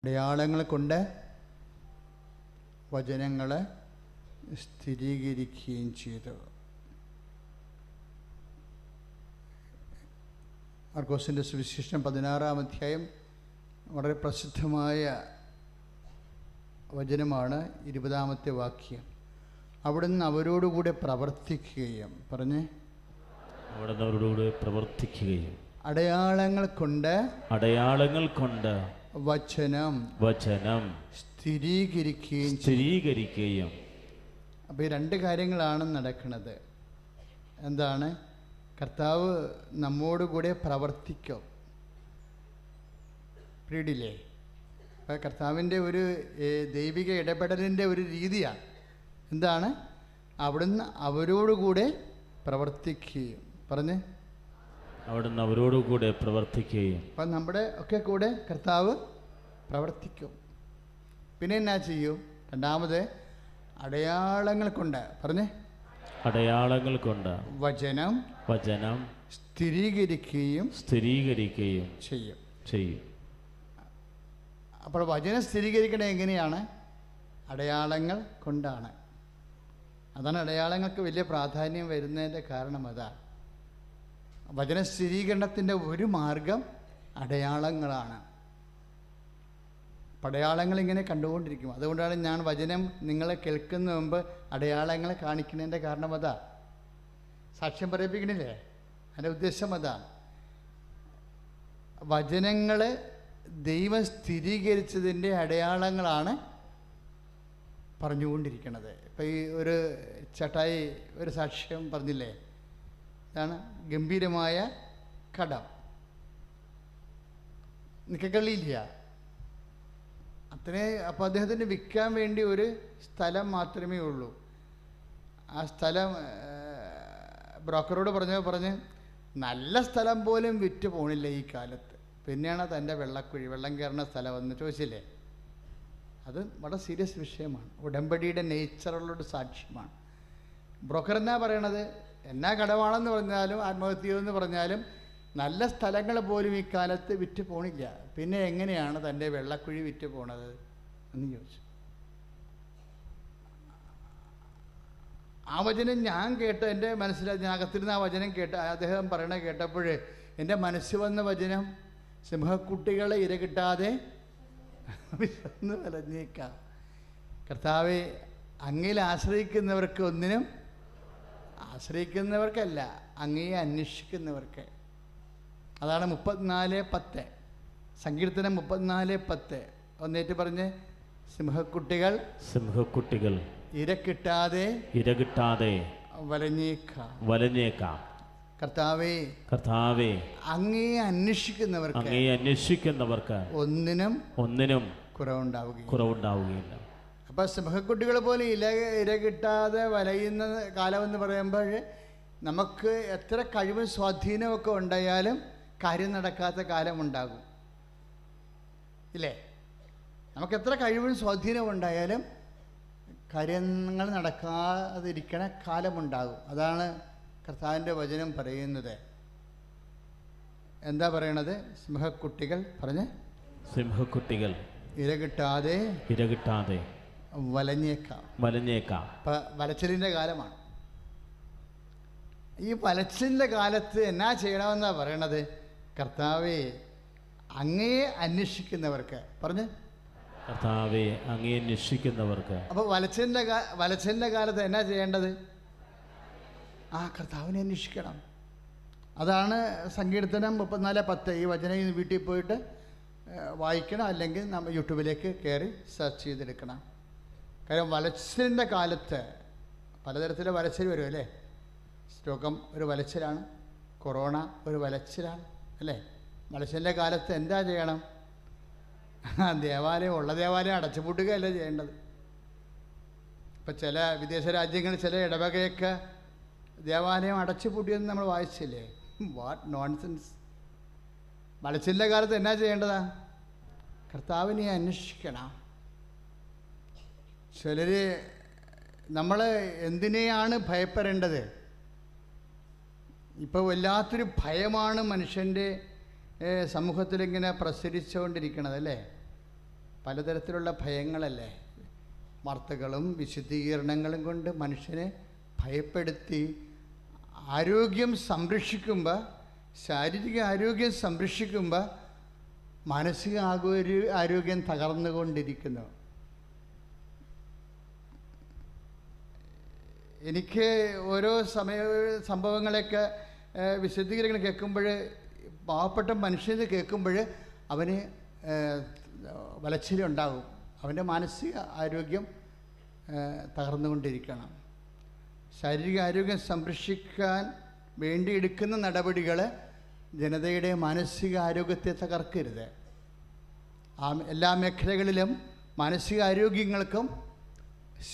അടയാളങ്ങൾ കൊണ്ട് വചനങ്ങളെ സ്ഥിരീകരിക്കുകയും ചെയ്തു. മാർക്കോസിൻ്റെ സുവിശേഷം 16-ാം അധ്യായം വളരെ പ്രസിദ്ധമായ വചനമാണ്. 20-ാമത്തെ വാക്യം. അവിടുന്ന് അവരോടുകൂടെ പ്രവർത്തിക്കുകയും അവരോടുകൂടെ പ്രവർത്തിക്കുകയും അടയാളങ്ങൾ കൊണ്ട് വചനം സ്ഥിരീകരിക്കുകയും. അപ്പോൾ ഈ രണ്ട് കാര്യങ്ങളാണ് നടക്കുന്നത്. എന്താണ്? കർത്താവ് നമ്മോടുകൂടെ പ്രവർത്തിക്കും. പ്രീഡില്ലേ? അപ്പോൾ കർത്താവിൻ്റെ ഒരു ദൈവിക ഇടപെടലിൻ്റെ ഒരു രീതിയാണ്. എന്താണ്? അവിടുന്ന് അവരോടുകൂടെ പ്രവർത്തിക്കുകയും. അവിടുന്ന് അവരോടുകൂടെ പ്രവർത്തിക്കുകയും. അപ്പം നമ്മുടെ ഒക്കെ കൂടെ കർത്താവ് പ്രവർത്തിക്കും. പിന്നെ എന്നാ ചെയ്യും? രണ്ടാമത് അടയാളങ്ങൾ കൊണ്ട് വചനം സ്ഥിരീകരിക്കുകയും ചെയ്യും. അപ്പോൾ വചനം സ്ഥിരീകരിക്കണത് എങ്ങനെയാണ്? അടയാളങ്ങൾ കൊണ്ടാണ്. അതാണ് അടയാളങ്ങൾക്ക് വലിയ പ്രാധാന്യം വരുന്നതിൻ്റെ കാരണം. അതാണ് വചന സ്ഥിരീകരണത്തിൻ്റെ ഒരു മാർഗം അടയാളങ്ങളാണ്. അടയാളങ്ങൾ ഇങ്ങനെ കണ്ടുകൊണ്ടിരിക്കും. അതുകൊണ്ടാണ് ഞാൻ വചനം നിങ്ങളെ കേൾക്കുന്ന മുമ്പ് അടയാളങ്ങളെ കാണിക്കുന്നതിൻ്റെ കാരണം അതാ. സാക്ഷ്യം പറയിപ്പിക്കണില്ലേ? അതിൻ്റെ ഉദ്ദേശം അതാണ്. വചനങ്ങൾ ദൈവം സ്ഥിരീകരിച്ചതിൻ്റെ അടയാളങ്ങളാണ് പറഞ്ഞുകൊണ്ടിരിക്കുന്നത്. ഇപ്പം ഈ ഒരു ചേട്ടായി ഒരു സാക്ഷ്യം പറഞ്ഞില്ലേ? ഇതാണ് ഗംഭീരമായ കടം, നിക്കക്കള്ളിയില്ല അത്രേ. അപ്പോൾ അദ്ദേഹത്തിന് വിൽക്കാൻ വേണ്ടി ഒരു സ്ഥലം മാത്രമേ ഉള്ളൂ. ആ സ്ഥലം ബ്രോക്കറോട് പറഞ്ഞ് നല്ല സ്ഥലം പോലും വിറ്റ് പോണില്ല ഈ കാലത്ത്. പിന്നെയാണ് തൻ്റെ വെള്ളക്കുഴി, വെള്ളം കയറുന്ന സ്ഥലമെന്ന് ചോദിച്ചില്ലേ? അത് വളരെ സീരിയസ് വിഷയമാണ്. ഉടമ്പടിയുടെ നേച്ചറുള്ളൊരു സാക്ഷ്യമാണ്. ബ്രോക്കർ എന്നാ പറയണത്? എന്നാ കടമാണെന്ന് പറഞ്ഞാലും ആത്മഹത്യയെന്ന് പറഞ്ഞാലും നല്ല സ്ഥലങ്ങൾ പോലും ഈ കാലത്ത് വിറ്റ് പോണില്ല. പിന്നെ എങ്ങനെയാണ് തൻ്റെ വെള്ളക്കുഴി വിറ്റ് പോണത് എന്ന് ചോദിച്ചു. ആ വചനം ഞാൻ കേട്ട എൻ്റെ മനസ്സിലാക്കി, ഞാൻ അകത്തിരുന്ന് ആ വചനം അദ്ദേഹം പറയണ കേട്ടപ്പോൾ എൻ്റെ മനസ്സ് വന്ന വചനം, സിംഹക്കുട്ടികളെ ഇര കിട്ടാതെ വിശന്ന് വലഞ്ഞേക്കാം. കർത്താവെ, അങ്ങയിൽ ആശ്രയിക്കുന്നവർക്ക് ഒന്നിനും ആശ്രയിക്കുന്നവർക്കല്ല, അങ്ങയെ അന്വേഷിക്കുന്നവർക്ക്. അതാണ് 34:10 സങ്കീർത്തനം 34:10. ഒന്നേറ്റ് പറഞ്ഞ്, സിംഹക്കുട്ടികൾ ഇര കിട്ടാതെ വലഞ്ഞേക്കാം. കർത്താവേ, അങ്ങയെ അന്വേഷിക്കുന്നവർക്ക് ഒന്നിനും കുറവുണ്ടാവുകയില്ല. അപ്പം സിംഹക്കുട്ടികൾ പോലെ ഇര കിട്ടാതെ വലയുന്ന കാലമെന്ന് പറയുമ്പോൾ നമുക്ക് എത്ര കഴിവും സ്വാധീനമൊക്കെ ഉണ്ടായാലും കാര്യം നടക്കാത്ത കാലമുണ്ടാകും ഇല്ലേ? നമുക്ക് എത്ര കഴിവും സ്വാധീനവും ഉണ്ടായാലും കാര്യങ്ങൾ നടക്കാതിരിക്കണ കാലമുണ്ടാകും. അതാണ് കർത്താവിൻ്റെ വചനം പറയുന്നത്. എന്താ പറയണത്? സിംഹക്കുട്ടികൾ ഇര കിട്ടാതെ വലഞ്ഞേക്കാം. വലച്ചിലിൻ്റെ കാലമാണ്. ഈ വലച്ചിലിൻ്റെ കാലത്ത് എന്നാ ചെയ്യണമെന്നാണ് പറയണത്? കർത്താവെ, അങ്ങയെ അന്വേഷിക്കുന്നവർക്ക് അപ്പോൾ വലച്ചിലിൻ്റെ കാലത്ത് എന്നാ ചെയ്യേണ്ടത്? കർത്താവിനെ അന്വേഷിക്കണം. അതാണ് സങ്കീർത്തനം 34:10. ഈ വചനം വീട്ടിൽ പോയിട്ട് വായിക്കണം, അല്ലെങ്കിൽ നമ്മൾ യൂട്യൂബിലേക്ക് കയറി സെർച്ച് ചെയ്തെടുക്കണം. കാര്യം വലച്ചിലിൻ്റെ കാലത്ത് പലതരത്തിലെ വലച്ചിൽ വരും അല്ലേ? രോഗം ഒരു വലച്ചിലാണ്, കൊറോണ ഒരു വലച്ചിലാണ് അല്ലേ? വലച്ചിലിൻ്റെ കാലത്ത് എന്താ ചെയ്യണം? ഉള്ള ദേവാലയം അടച്ചുപൂട്ടുകയല്ല ചെയ്യേണ്ടത്. ഇപ്പം ചില വിദേശ രാജ്യങ്ങളിൽ ചില ഇടവകയൊക്കെ ദേവാലയം അടച്ചുപൂട്ടിയെന്ന് നമ്മൾ വായിച്ചില്ലേ? What nonsense! വലച്ചിലിൻ്റെ കാലത്ത് എന്നാ ചെയ്യേണ്ടതാ? കർത്താവിനെ അന്വേഷിക്കണം. ചിലർ നമ്മൾ എന്തിനെയാണ് ഭയപ്പെടേണ്ടത്? ഇപ്പോൾ വല്ലാത്തൊരു ഭയമാണ് മനുഷ്യൻ്റെ സമൂഹത്തിലിങ്ങനെ പ്രസരിച്ചുകൊണ്ടിരിക്കണത് അല്ലേ? പലതരത്തിലുള്ള ഭയങ്ങളല്ലേ, വാർത്തകളും വിശദീകരണങ്ങളും കൊണ്ട് മനുഷ്യനെ ഭയപ്പെടുത്തി ആരോഗ്യം സംരക്ഷിക്കുമ്പോൾ, ശാരീരിക ആരോഗ്യം സംരക്ഷിക്കുമ്പോൾ മാനസിക ആരോഗ്യം തകർന്നുകൊണ്ടിരിക്കുന്നു. എനിക്ക് ഓരോ സംഭവങ്ങളൊക്കെ വിശദീകരണങ്ങൾ കേൾക്കുമ്പോൾ, പാവപ്പെട്ട മനുഷ്യന് കേൾക്കുമ്പോൾ അവന് വലച്ചിലുണ്ടാകും. അവൻ്റെ മാനസിക ആരോഗ്യം തകർന്നുകൊണ്ടിരിക്കണം. ശാരീരിക ആരോഗ്യം സംരക്ഷിക്കാൻ വേണ്ടി എടുക്കുന്ന നടപടികൾ ജനതയുടെ മാനസിക ആരോഗ്യത്തെ തകർക്കരുത്. എല്ലാ മേഖലകളിലും മാനസിക ആരോഗ്യങ്ങൾക്കും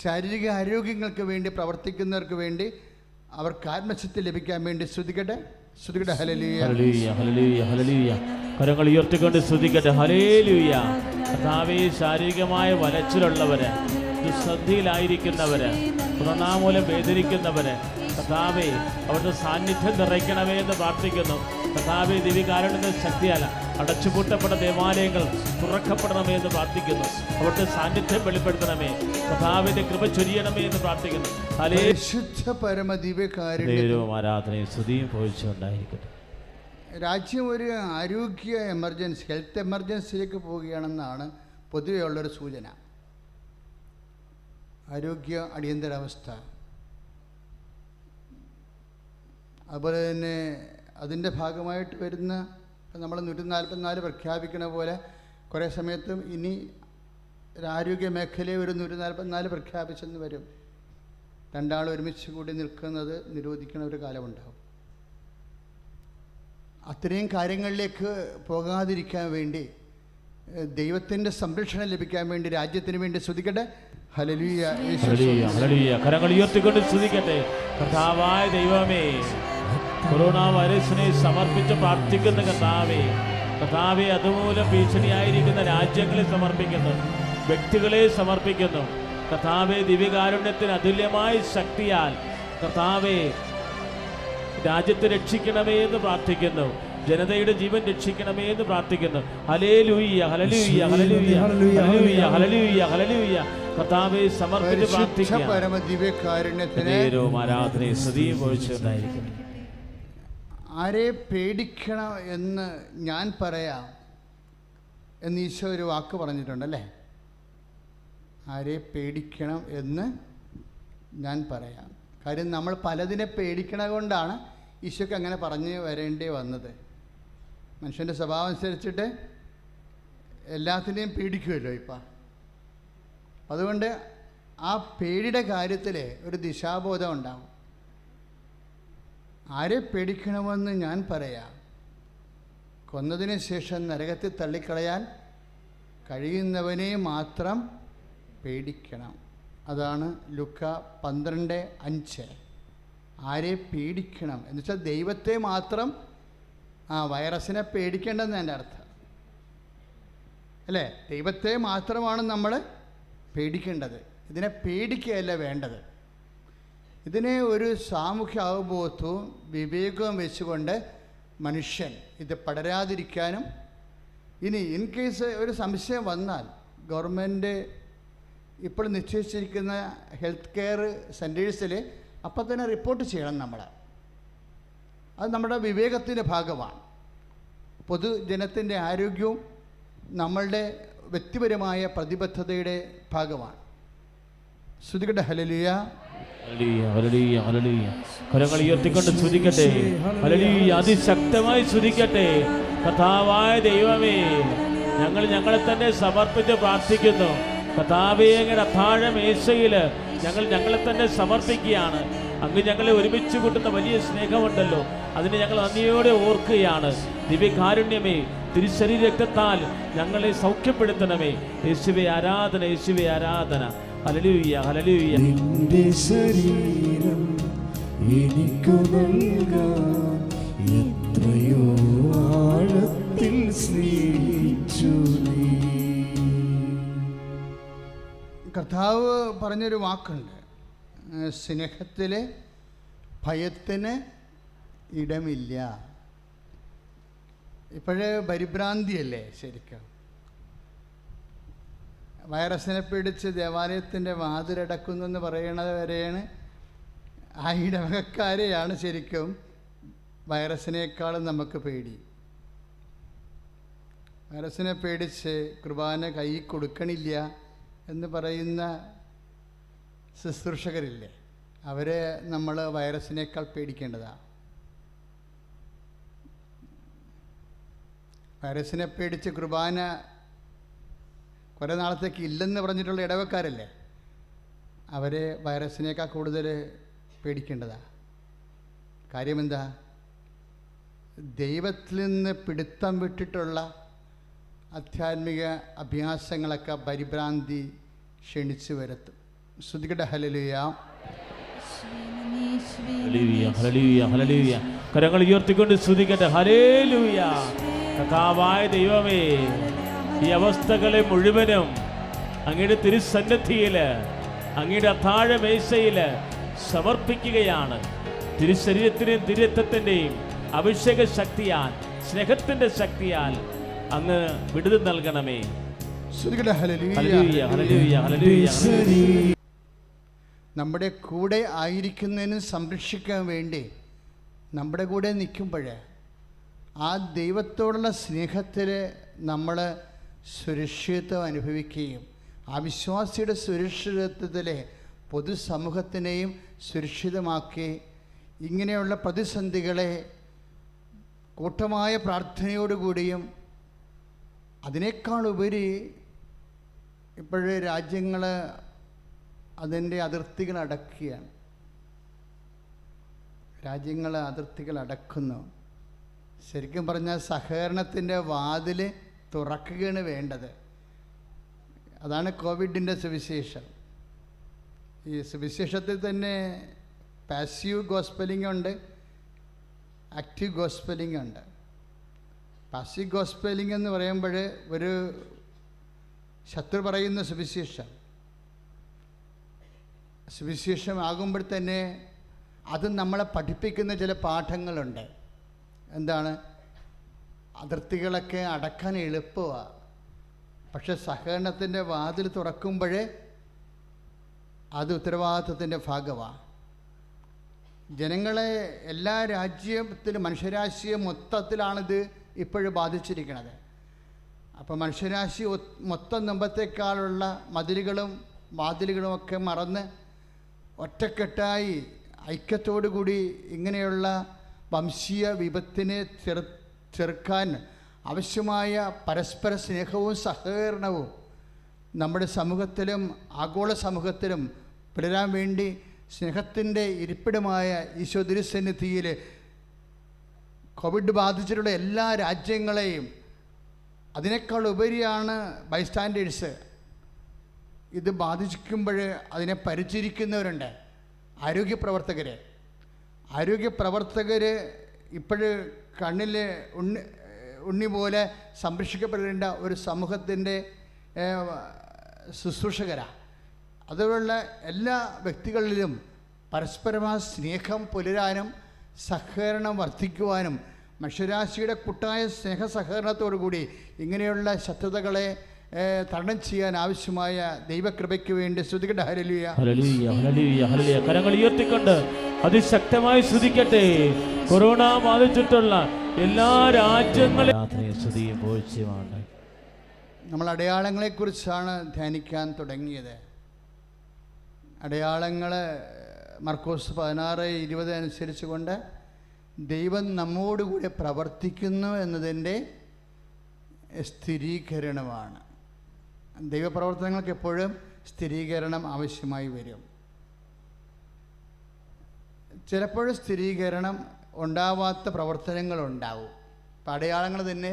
ശാരീരിക ആരോഗ്യങ്ങൾക്ക് വേണ്ടി പ്രവർത്തിക്കുന്നവർക്ക് വേണ്ടി അവർക്ക് ആത്മശക്തി ലഭിക്കാൻ വേണ്ടി സ്തുതിക്കട്ടെ. സ്തുതിക്കട്ടെ. ഹല്ലേലൂയ, ഹല്ലേലൂയ, ഹല്ലേലൂയ, ഹല്ലേലൂയ. കരങ്ങൾ ഉയർത്തിക്കൊണ്ട് സ്തുതിക്കട്ടെ. ഹല്ലേലൂയ. കർത്താവേ, ശാരീരികമായ വലച്ചിലുള്ളവര്, ദുഃശ്രദ്ധയിലായിരിക്കുന്നവര്, പുറനാമൂലം വേദനിക്കുന്നവര്, കർത്താവേ അവിടുത്തെ സാന്നിധ്യം നിറയ്ക്കണമേ എന്ന് പ്രാർത്ഥിക്കുന്നു. കർത്താവേ, ദിവ്യകാരുണ്യ ശക്തിയാൽ അടച്ചുപൂട്ടപ്പെട്ട ദേവാലയങ്ങൾ തുറക്കപ്പെടണമേ എന്ന് പ്രാർത്ഥിക്കുന്നു. അവിടുത്തെ സാന്നിധ്യം വെളിപ്പെടുത്തണമേ. കർത്താവിന്റെ കൃപ ചൊരിയണമേ എന്ന് പ്രാർത്ഥിക്കുന്നു. ദിവ്യകാരുണ്യവും ആരാധനയും സ്തുതിയും പോയിച്ചുണ്ടായിരിക്കട്ടെ. രാജ്യം ഒരു ആരോഗ്യ എമർജൻസി, ഹെൽത്ത് എമർജൻസിയിലേക്ക് പോവുകയാണെന്നാണ് പൊതുവെ ഉള്ളൊരു സൂചന. ആരോഗ്യ അടിയന്തരാവസ്ഥ. അതുപോലെ തന്നെ അതിൻ്റെ ഭാഗമായിട്ട് വരുന്ന, നമ്മൾ 144 പ്രഖ്യാപിക്കണ പോലെ കുറേ സമയത്തും ഇനി ആരോഗ്യ മേഖലയെ ഒരു 144 പ്രഖ്യാപിച്ചെന്ന് വരും. രണ്ടാൾ ഒരുമിച്ച് കൂടി നിൽക്കുന്നത് നിരോധിക്കുന്ന ഒരു കാലമുണ്ടാകും. അത്രയും കാര്യങ്ങളിലേക്ക് പോകാതിരിക്കാൻ വേണ്ടി, ദൈവത്തിൻ്റെ സംരക്ഷണം ലഭിക്കാൻ വേണ്ടി, രാജ്യത്തിന് വേണ്ടി സ്തുതിക്കട്ടെ. ഹല്ലേലൂയ, ഹല്ലേലൂയ. കരങ്ങൾ ഉയർത്തിക്കൊണ്ട് സ്തുതിക്കട്ടെ. കർത്താവായ ദൈവമേ, കൊറോണ വൈറസിനെ സമർപ്പിച്ച് പ്രാർത്ഥിക്കുന്ന കർത്താവേ, കർത്താവെ അതുമൂലം ഭീഷണിയായിരിക്കുന്ന രാജ്യങ്ങളെ സമർപ്പിക്കുന്നു, വ്യക്തികളെ സമർപ്പിക്കുന്നു. കർത്താവെ, ദിവ്യകാരുണ്യത്തിന് അതുല്യമായ ശക്തിയാൽ കർത്താവെ രാജ്യത്തെ രക്ഷിക്കണമേ എന്ന് പ്രാർത്ഥിക്കുന്നു. ജനതയുടെ ജീവൻ രക്ഷിക്കണമേ എന്ന് പ്രാർത്ഥിക്കുന്നു. ഹല്ലേലൂയ, ഹല്ലേലൂയ, ഹല്ലേലൂയ, ഹല്ലേലൂയ, ഹല്ലേലൂയ, ഹല്ലേലൂയ. കർത്താവെ സമർപ്പിച്ച് പ്രാർത്ഥിക്കുക. ആരാധനയും സ്തുതിയും പോയിച്ചുണ്ടായിരിക്കുന്നു. ആരെ പേടിക്കണം എന്ന് ഞാൻ പറയാം എന്ന് ഈശോ ഒരു വാക്ക് പറഞ്ഞിട്ടുണ്ടല്ലേ. ആരെ പേടിക്കണം എന്ന് ഞാൻ പറയാം. കാര്യം നമ്മൾ പലതിനെ പേടിക്കണ കൊണ്ടാണ് ഈശോയ്ക്ക് അങ്ങനെ പറഞ്ഞു വരേണ്ടി വന്നത്. മനുഷ്യൻ്റെ സ്വഭാവം അനുസരിച്ചിട്ട് എല്ലാത്തിനെയും പേടിക്കുമല്ലോ ഇപ്പം. അതുകൊണ്ട് ആ പേടിയുടെ കാര്യത്തിൽ ഒരു ദിശാബോധം ഉണ്ടാവും. ആരെ പേടിക്കണമെന്ന് ഞാൻ പറയാം. കൊന്നതിന് ശേഷം നരകത്തിൽ തള്ളിക്കളയാൻ കഴിയുന്നവനെ മാത്രം പേടിക്കണം. അതാണ് ലുക്ക 12:5. ആരെ പേടിക്കണം എന്ന് വെച്ചാൽ ദൈവത്തെ മാത്രം, വൈറസിനെ പേടിക്കേണ്ടെന്ന് എൻ്റെ അർത്ഥം അല്ലേ. ദൈവത്തെ മാത്രമാണ് നമ്മൾ പേടിക്കേണ്ടത്. ഇതിനെ പേടിക്കുകയല്ല വേണ്ടത്. ഇതിനെ ഒരു സാമൂഹ്യ അവബോധവും വിവേകവും വെച്ചുകൊണ്ട് മനുഷ്യൻ ഇത് പടരാതിരിക്കാനും, ഇനി ഇൻ കേസ് ഒരു സംശയം വന്നാൽ ഗവൺമെൻറ് ഇപ്പോൾ നിശ്ചയിച്ചിരിക്കുന്ന ഹെൽത്ത് കെയർ സെൻറ്റേഴ്സിൽ അപ്പം തന്നെ റിപ്പോർട്ട് ചെയ്യണം നമ്മൾ. അത് നമ്മുടെ വിവേകത്തിൻ്റെ ഭാഗമാണ്. പൊതുജനത്തിൻ്റെ ആരോഗ്യവും നമ്മളുടെ വ്യക്തിപരമായ പ്രതിബദ്ധതയുടെ ഭാഗമാണ്. സ്തുതിക്കട്ടെ. ഹല്ലേലൂയ, ഹല്ലേലൂയ, ഹല്ലേലൂയ, ഹല്ലേലൂയ. കരങ്ങൾ ഉയർത്തിക്കൊണ്ട് സ്തുതിക്കട്ടെ. ഹല്ലേലൂയ, അതിശക്തമായി സ്തുതിക്കട്ടെ. കർത്താവായ ദൈവമേ, ഞങ്ങൾ ഞങ്ങളെ തന്നെ സമർപ്പിച്ച് പ്രാർത്ഥിക്കുന്നു. കർത്താവേ, അങ്ങയുടെ അത്താഴ മേശയിൽ ഞങ്ങളെ തന്നെ സമർപ്പിക്കുകയാണ്. അങ്ങ് ഞങ്ങളെ ഒരുമിച്ച് കൂട്ടുന്ന വലിയ സ്നേഹമുണ്ടല്ലോ, അതിനെ ഞങ്ങൾ നന്ദിയോടെ ഓർക്കുകയാണ്. ദിവ്യകാരുണ്യമേ, തിരുശരീര രക്തത്താൽ ഞങ്ങളെ സൗഖ്യപ്പെടുത്തണമേ. യേശുവേ ആരാധന, യേശുവേ ആരാധന. Hallelujah, hallelujah. നിന്റെ ശരീരം എനിക്കു നൽകാൻ എത്രയോ ആഴത്തിൽ സ്നേഹിച്ചു നീ. കർത്താവ് പറഞ്ഞൊരു വാക്കുണ്ട്, സ്നേഹത്തിൽ ഭയത്തിന് ഇടമില്ല. ഇപ്പോഴേ പരിഭ്രാന്തിയല്ലേ ശരിക്കും. വൈറസിനെ പിടിച്ച് ദേവാലയത്തിൻ്റെ വാതിലടക്കുന്നു എന്ന് പറയണത് വരെയാണ് ആ ഇടവകക്കാരെയാണ് ശരിക്കും വൈറസിനേക്കാളും നമുക്ക് പേടി. വൈറസിനെ പേടിച്ച് കുർബാന കൈ കൊടുക്കണില്ല എന്ന് പറയുന്ന ശുശ്രൂഷകരില്ലേ, അവരെ നമ്മൾ വൈറസിനേക്കാൾ പേടിക്കേണ്ടതാണ്. വൈറസിനെ പേടിച്ച് കുർബാന കുറേ നാളത്തേക്ക് ഇല്ലെന്ന് പറഞ്ഞിട്ടുള്ള ഇടവക്കാരല്ലേ, അവരെ വൈറസിനേക്കാൾ കൂടുതൽ പേടിക്കേണ്ടതാണ്. കാര്യമെന്താ? ദൈവത്തിൽ നിന്ന് പിടുത്തം വിട്ടിട്ടുള്ള ആധ്യാത്മിക അഭ്യാസങ്ങളൊക്കെ പരിഭ്രാന്തി ക്ഷണിച്ചു വരുത്തും. ശ്രുതികട ഹല്ലേലൂയ. കരങ്ങൾ ഉയർത്തിക്കൊണ്ട് സ്തുതിക്കട്ടെ. ഹല്ലേലൂയ. കർത്താവായ ദൈവമേ, ഈ അവസ്ഥകളെ മുഴുവനും അങ്ങയുടെ തിരുസന്നിധിയിൽ, അങ്ങയുടെ അത്താഴ മേശയിൽ സമർപ്പിക്കുകയാണ്. തിരുശരീരത്തിൻ്റെയും തിരുരക്തത്തിൻ്റെയും അഭിഷേക ശക്തിയാൽ, സ്നേഹത്തിൻ്റെ ശക്തിയാൽ അങ്ങ് വിടുതൽ നൽകണമേ. നമ്മുടെ കൂടെ ആയിരിക്കുന്നതിനും സംരക്ഷിക്കാൻ വേണ്ടി നമ്മുടെ കൂടെ നിൽക്കുമ്പോൾ ആ ദൈവത്തോടുള്ള സ്നേഹത്തിൽ നമ്മൾ സുരക്ഷിതത്വം അനുഭവിക്കുകയും ആ വിശ്വാസിയുടെ സുരക്ഷിതത്വത്തിലെ പൊതുസമൂഹത്തിനെയും സുരക്ഷിതമാക്കി ഇങ്ങനെയുള്ള പ്രതിസന്ധികളെ കൂട്ടമായ പ്രാർത്ഥനയോടുകൂടിയും അതിനേക്കാൾ ഉപരി ഇപ്പോഴേ രാജ്യങ്ങൾ അതിൻ്റെ അതിർത്തികൾ അടക്കുകയാണ്. രാജ്യങ്ങൾ അതിർത്തികൾ അടക്കുന്നു. ശരിക്കും പറഞ്ഞാൽ സഹകരണത്തിൻ്റെ വാതിൽ തുറക്കുകയാണ് വേണ്ടത്. അതാണ് കോവിഡിൻ്റെ സുവിശേഷം. ഈ സുവിശേഷത്തിൽ തന്നെ പാസീവ് ഗോസ്പെലിംഗ് ഉണ്ട്, ആക്റ്റീവ് ഗോസ്പെലിംഗ് ഉണ്ട്. പാസീവ് ഗോസ്പെലിംഗ് എന്ന് പറയുമ്പോൾ ഒരു ശത്രു പറയുന്ന സുവിശേഷമാകുമ്പോൾ തന്നെ അത് നമ്മളെ പഠിപ്പിക്കുന്ന ചില പാഠങ്ങളുണ്ട്. എന്താണ്? അതിർത്തികളൊക്കെ അടക്കാൻ എളുപ്പമാണ്, പക്ഷെ സഹകരണത്തിൻ്റെ വാതിൽ തുറക്കുമ്പോൾ അത് ഉത്തരവാദിത്വത്തിൻ്റെ ഭാഗമാണ്. ജനങ്ങളെ എല്ലാ രാജ്യത്തിലും മനുഷ്യരാശിയെ മൊത്തത്തിലാണിത് ഇപ്പോഴും ബാധിച്ചിരിക്കുന്നത്. അപ്പോൾ മനുഷ്യരാശി മൊത്തം മുമ്പത്തേക്കാളുള്ള മതിലുകളും വാതിലുകളുമൊക്കെ മറന്ന് ഒറ്റക്കെട്ടായി ഐക്യത്തോടു കൂടി ഇങ്ങനെയുള്ള വംശീയ വിപത്തിനെ ചെറുക്കാൻ ആവശ്യമായ പരസ്പര സ്നേഹവും സഹകരണവും നമ്മുടെ സമൂഹത്തിലും ആഗോള സമൂഹത്തിലും പുലരാൻ വേണ്ടി സ്നേഹത്തിൻ്റെ ഇരിപ്പിടമായ ഈശോ തിരുസന്നിധിയിൽ കോവിഡ് ബാധിച്ചിട്ടുള്ള എല്ലാ രാജ്യങ്ങളെയും, അതിനേക്കാൾ ഉപരിയാണ് ബൈസ്റ്റാൻഡേഴ്സ്. ഇത് ബാധിക്കുമ്പോൾ അതിനെ പരിചരിക്കുന്നവരുണ്ട്, ആരോഗ്യപ്രവർത്തകർ ഇപ്പോഴ് കണ്ണിൽ ഉണ്ണി പോലെ സംരക്ഷിക്കപ്പെടേണ്ട ഒരു സമൂഹത്തിൻ്റെ ശുശ്രൂഷകരാണ്. അതുപോലുള്ള എല്ലാ വ്യക്തികളിലും പരസ്പരമായ സ്നേഹം പുലരാനും സഹകരണം വർദ്ധിക്കുവാനും മനുഷ്യരാശിയുടെ കൂട്ടായ സ്നേഹസഹകരണത്തോടു കൂടി ഇങ്ങനെയുള്ള ശത്രുതകളെ തരണം ചെയ്യാൻ ആവശ്യമായ ദൈവകൃപയ്ക്ക് വേണ്ടി സ്തുതിക്കട്ടെ. ഹല്ലേലൂയ, ഹല്ലേലൂയ, ഹല്ലേലൂയ, ഹല്ലേലൂയ. കരങ്ങൾ ഉയർത്തിക്കൊണ്ട് അതിശക്തമായി സ്തുതിക്കട്ടെ. കൊറോണ ബാധിച്ചിട്ടുള്ള എല്ലാ രാജ്യങ്ങളെയും നമ്മൾ അടയാളങ്ങളെക്കുറിച്ചാണ് ധ്യാനിക്കാൻ തുടങ്ങിയത്. അടയാളങ്ങൾ മർക്കോസ് 16:20 അനുസരിച്ച് കൊണ്ട് ദൈവം നമ്മോടുകൂടെ പ്രവർത്തിക്കുന്നു എന്നതിൻ്റെ സ്ഥിരീകരണമാണ്. ദൈവപ്രവർത്തനങ്ങൾക്ക് എപ്പോഴും സ്ഥിരീകരണം ആവശ്യമായി വരും. ചിലപ്പോൾ സ്ഥിരീകരണം ഉണ്ടാവാത്ത പ്രവർത്തനങ്ങളുണ്ടാവും. അപ്പം അടയാളങ്ങൾ തന്നെ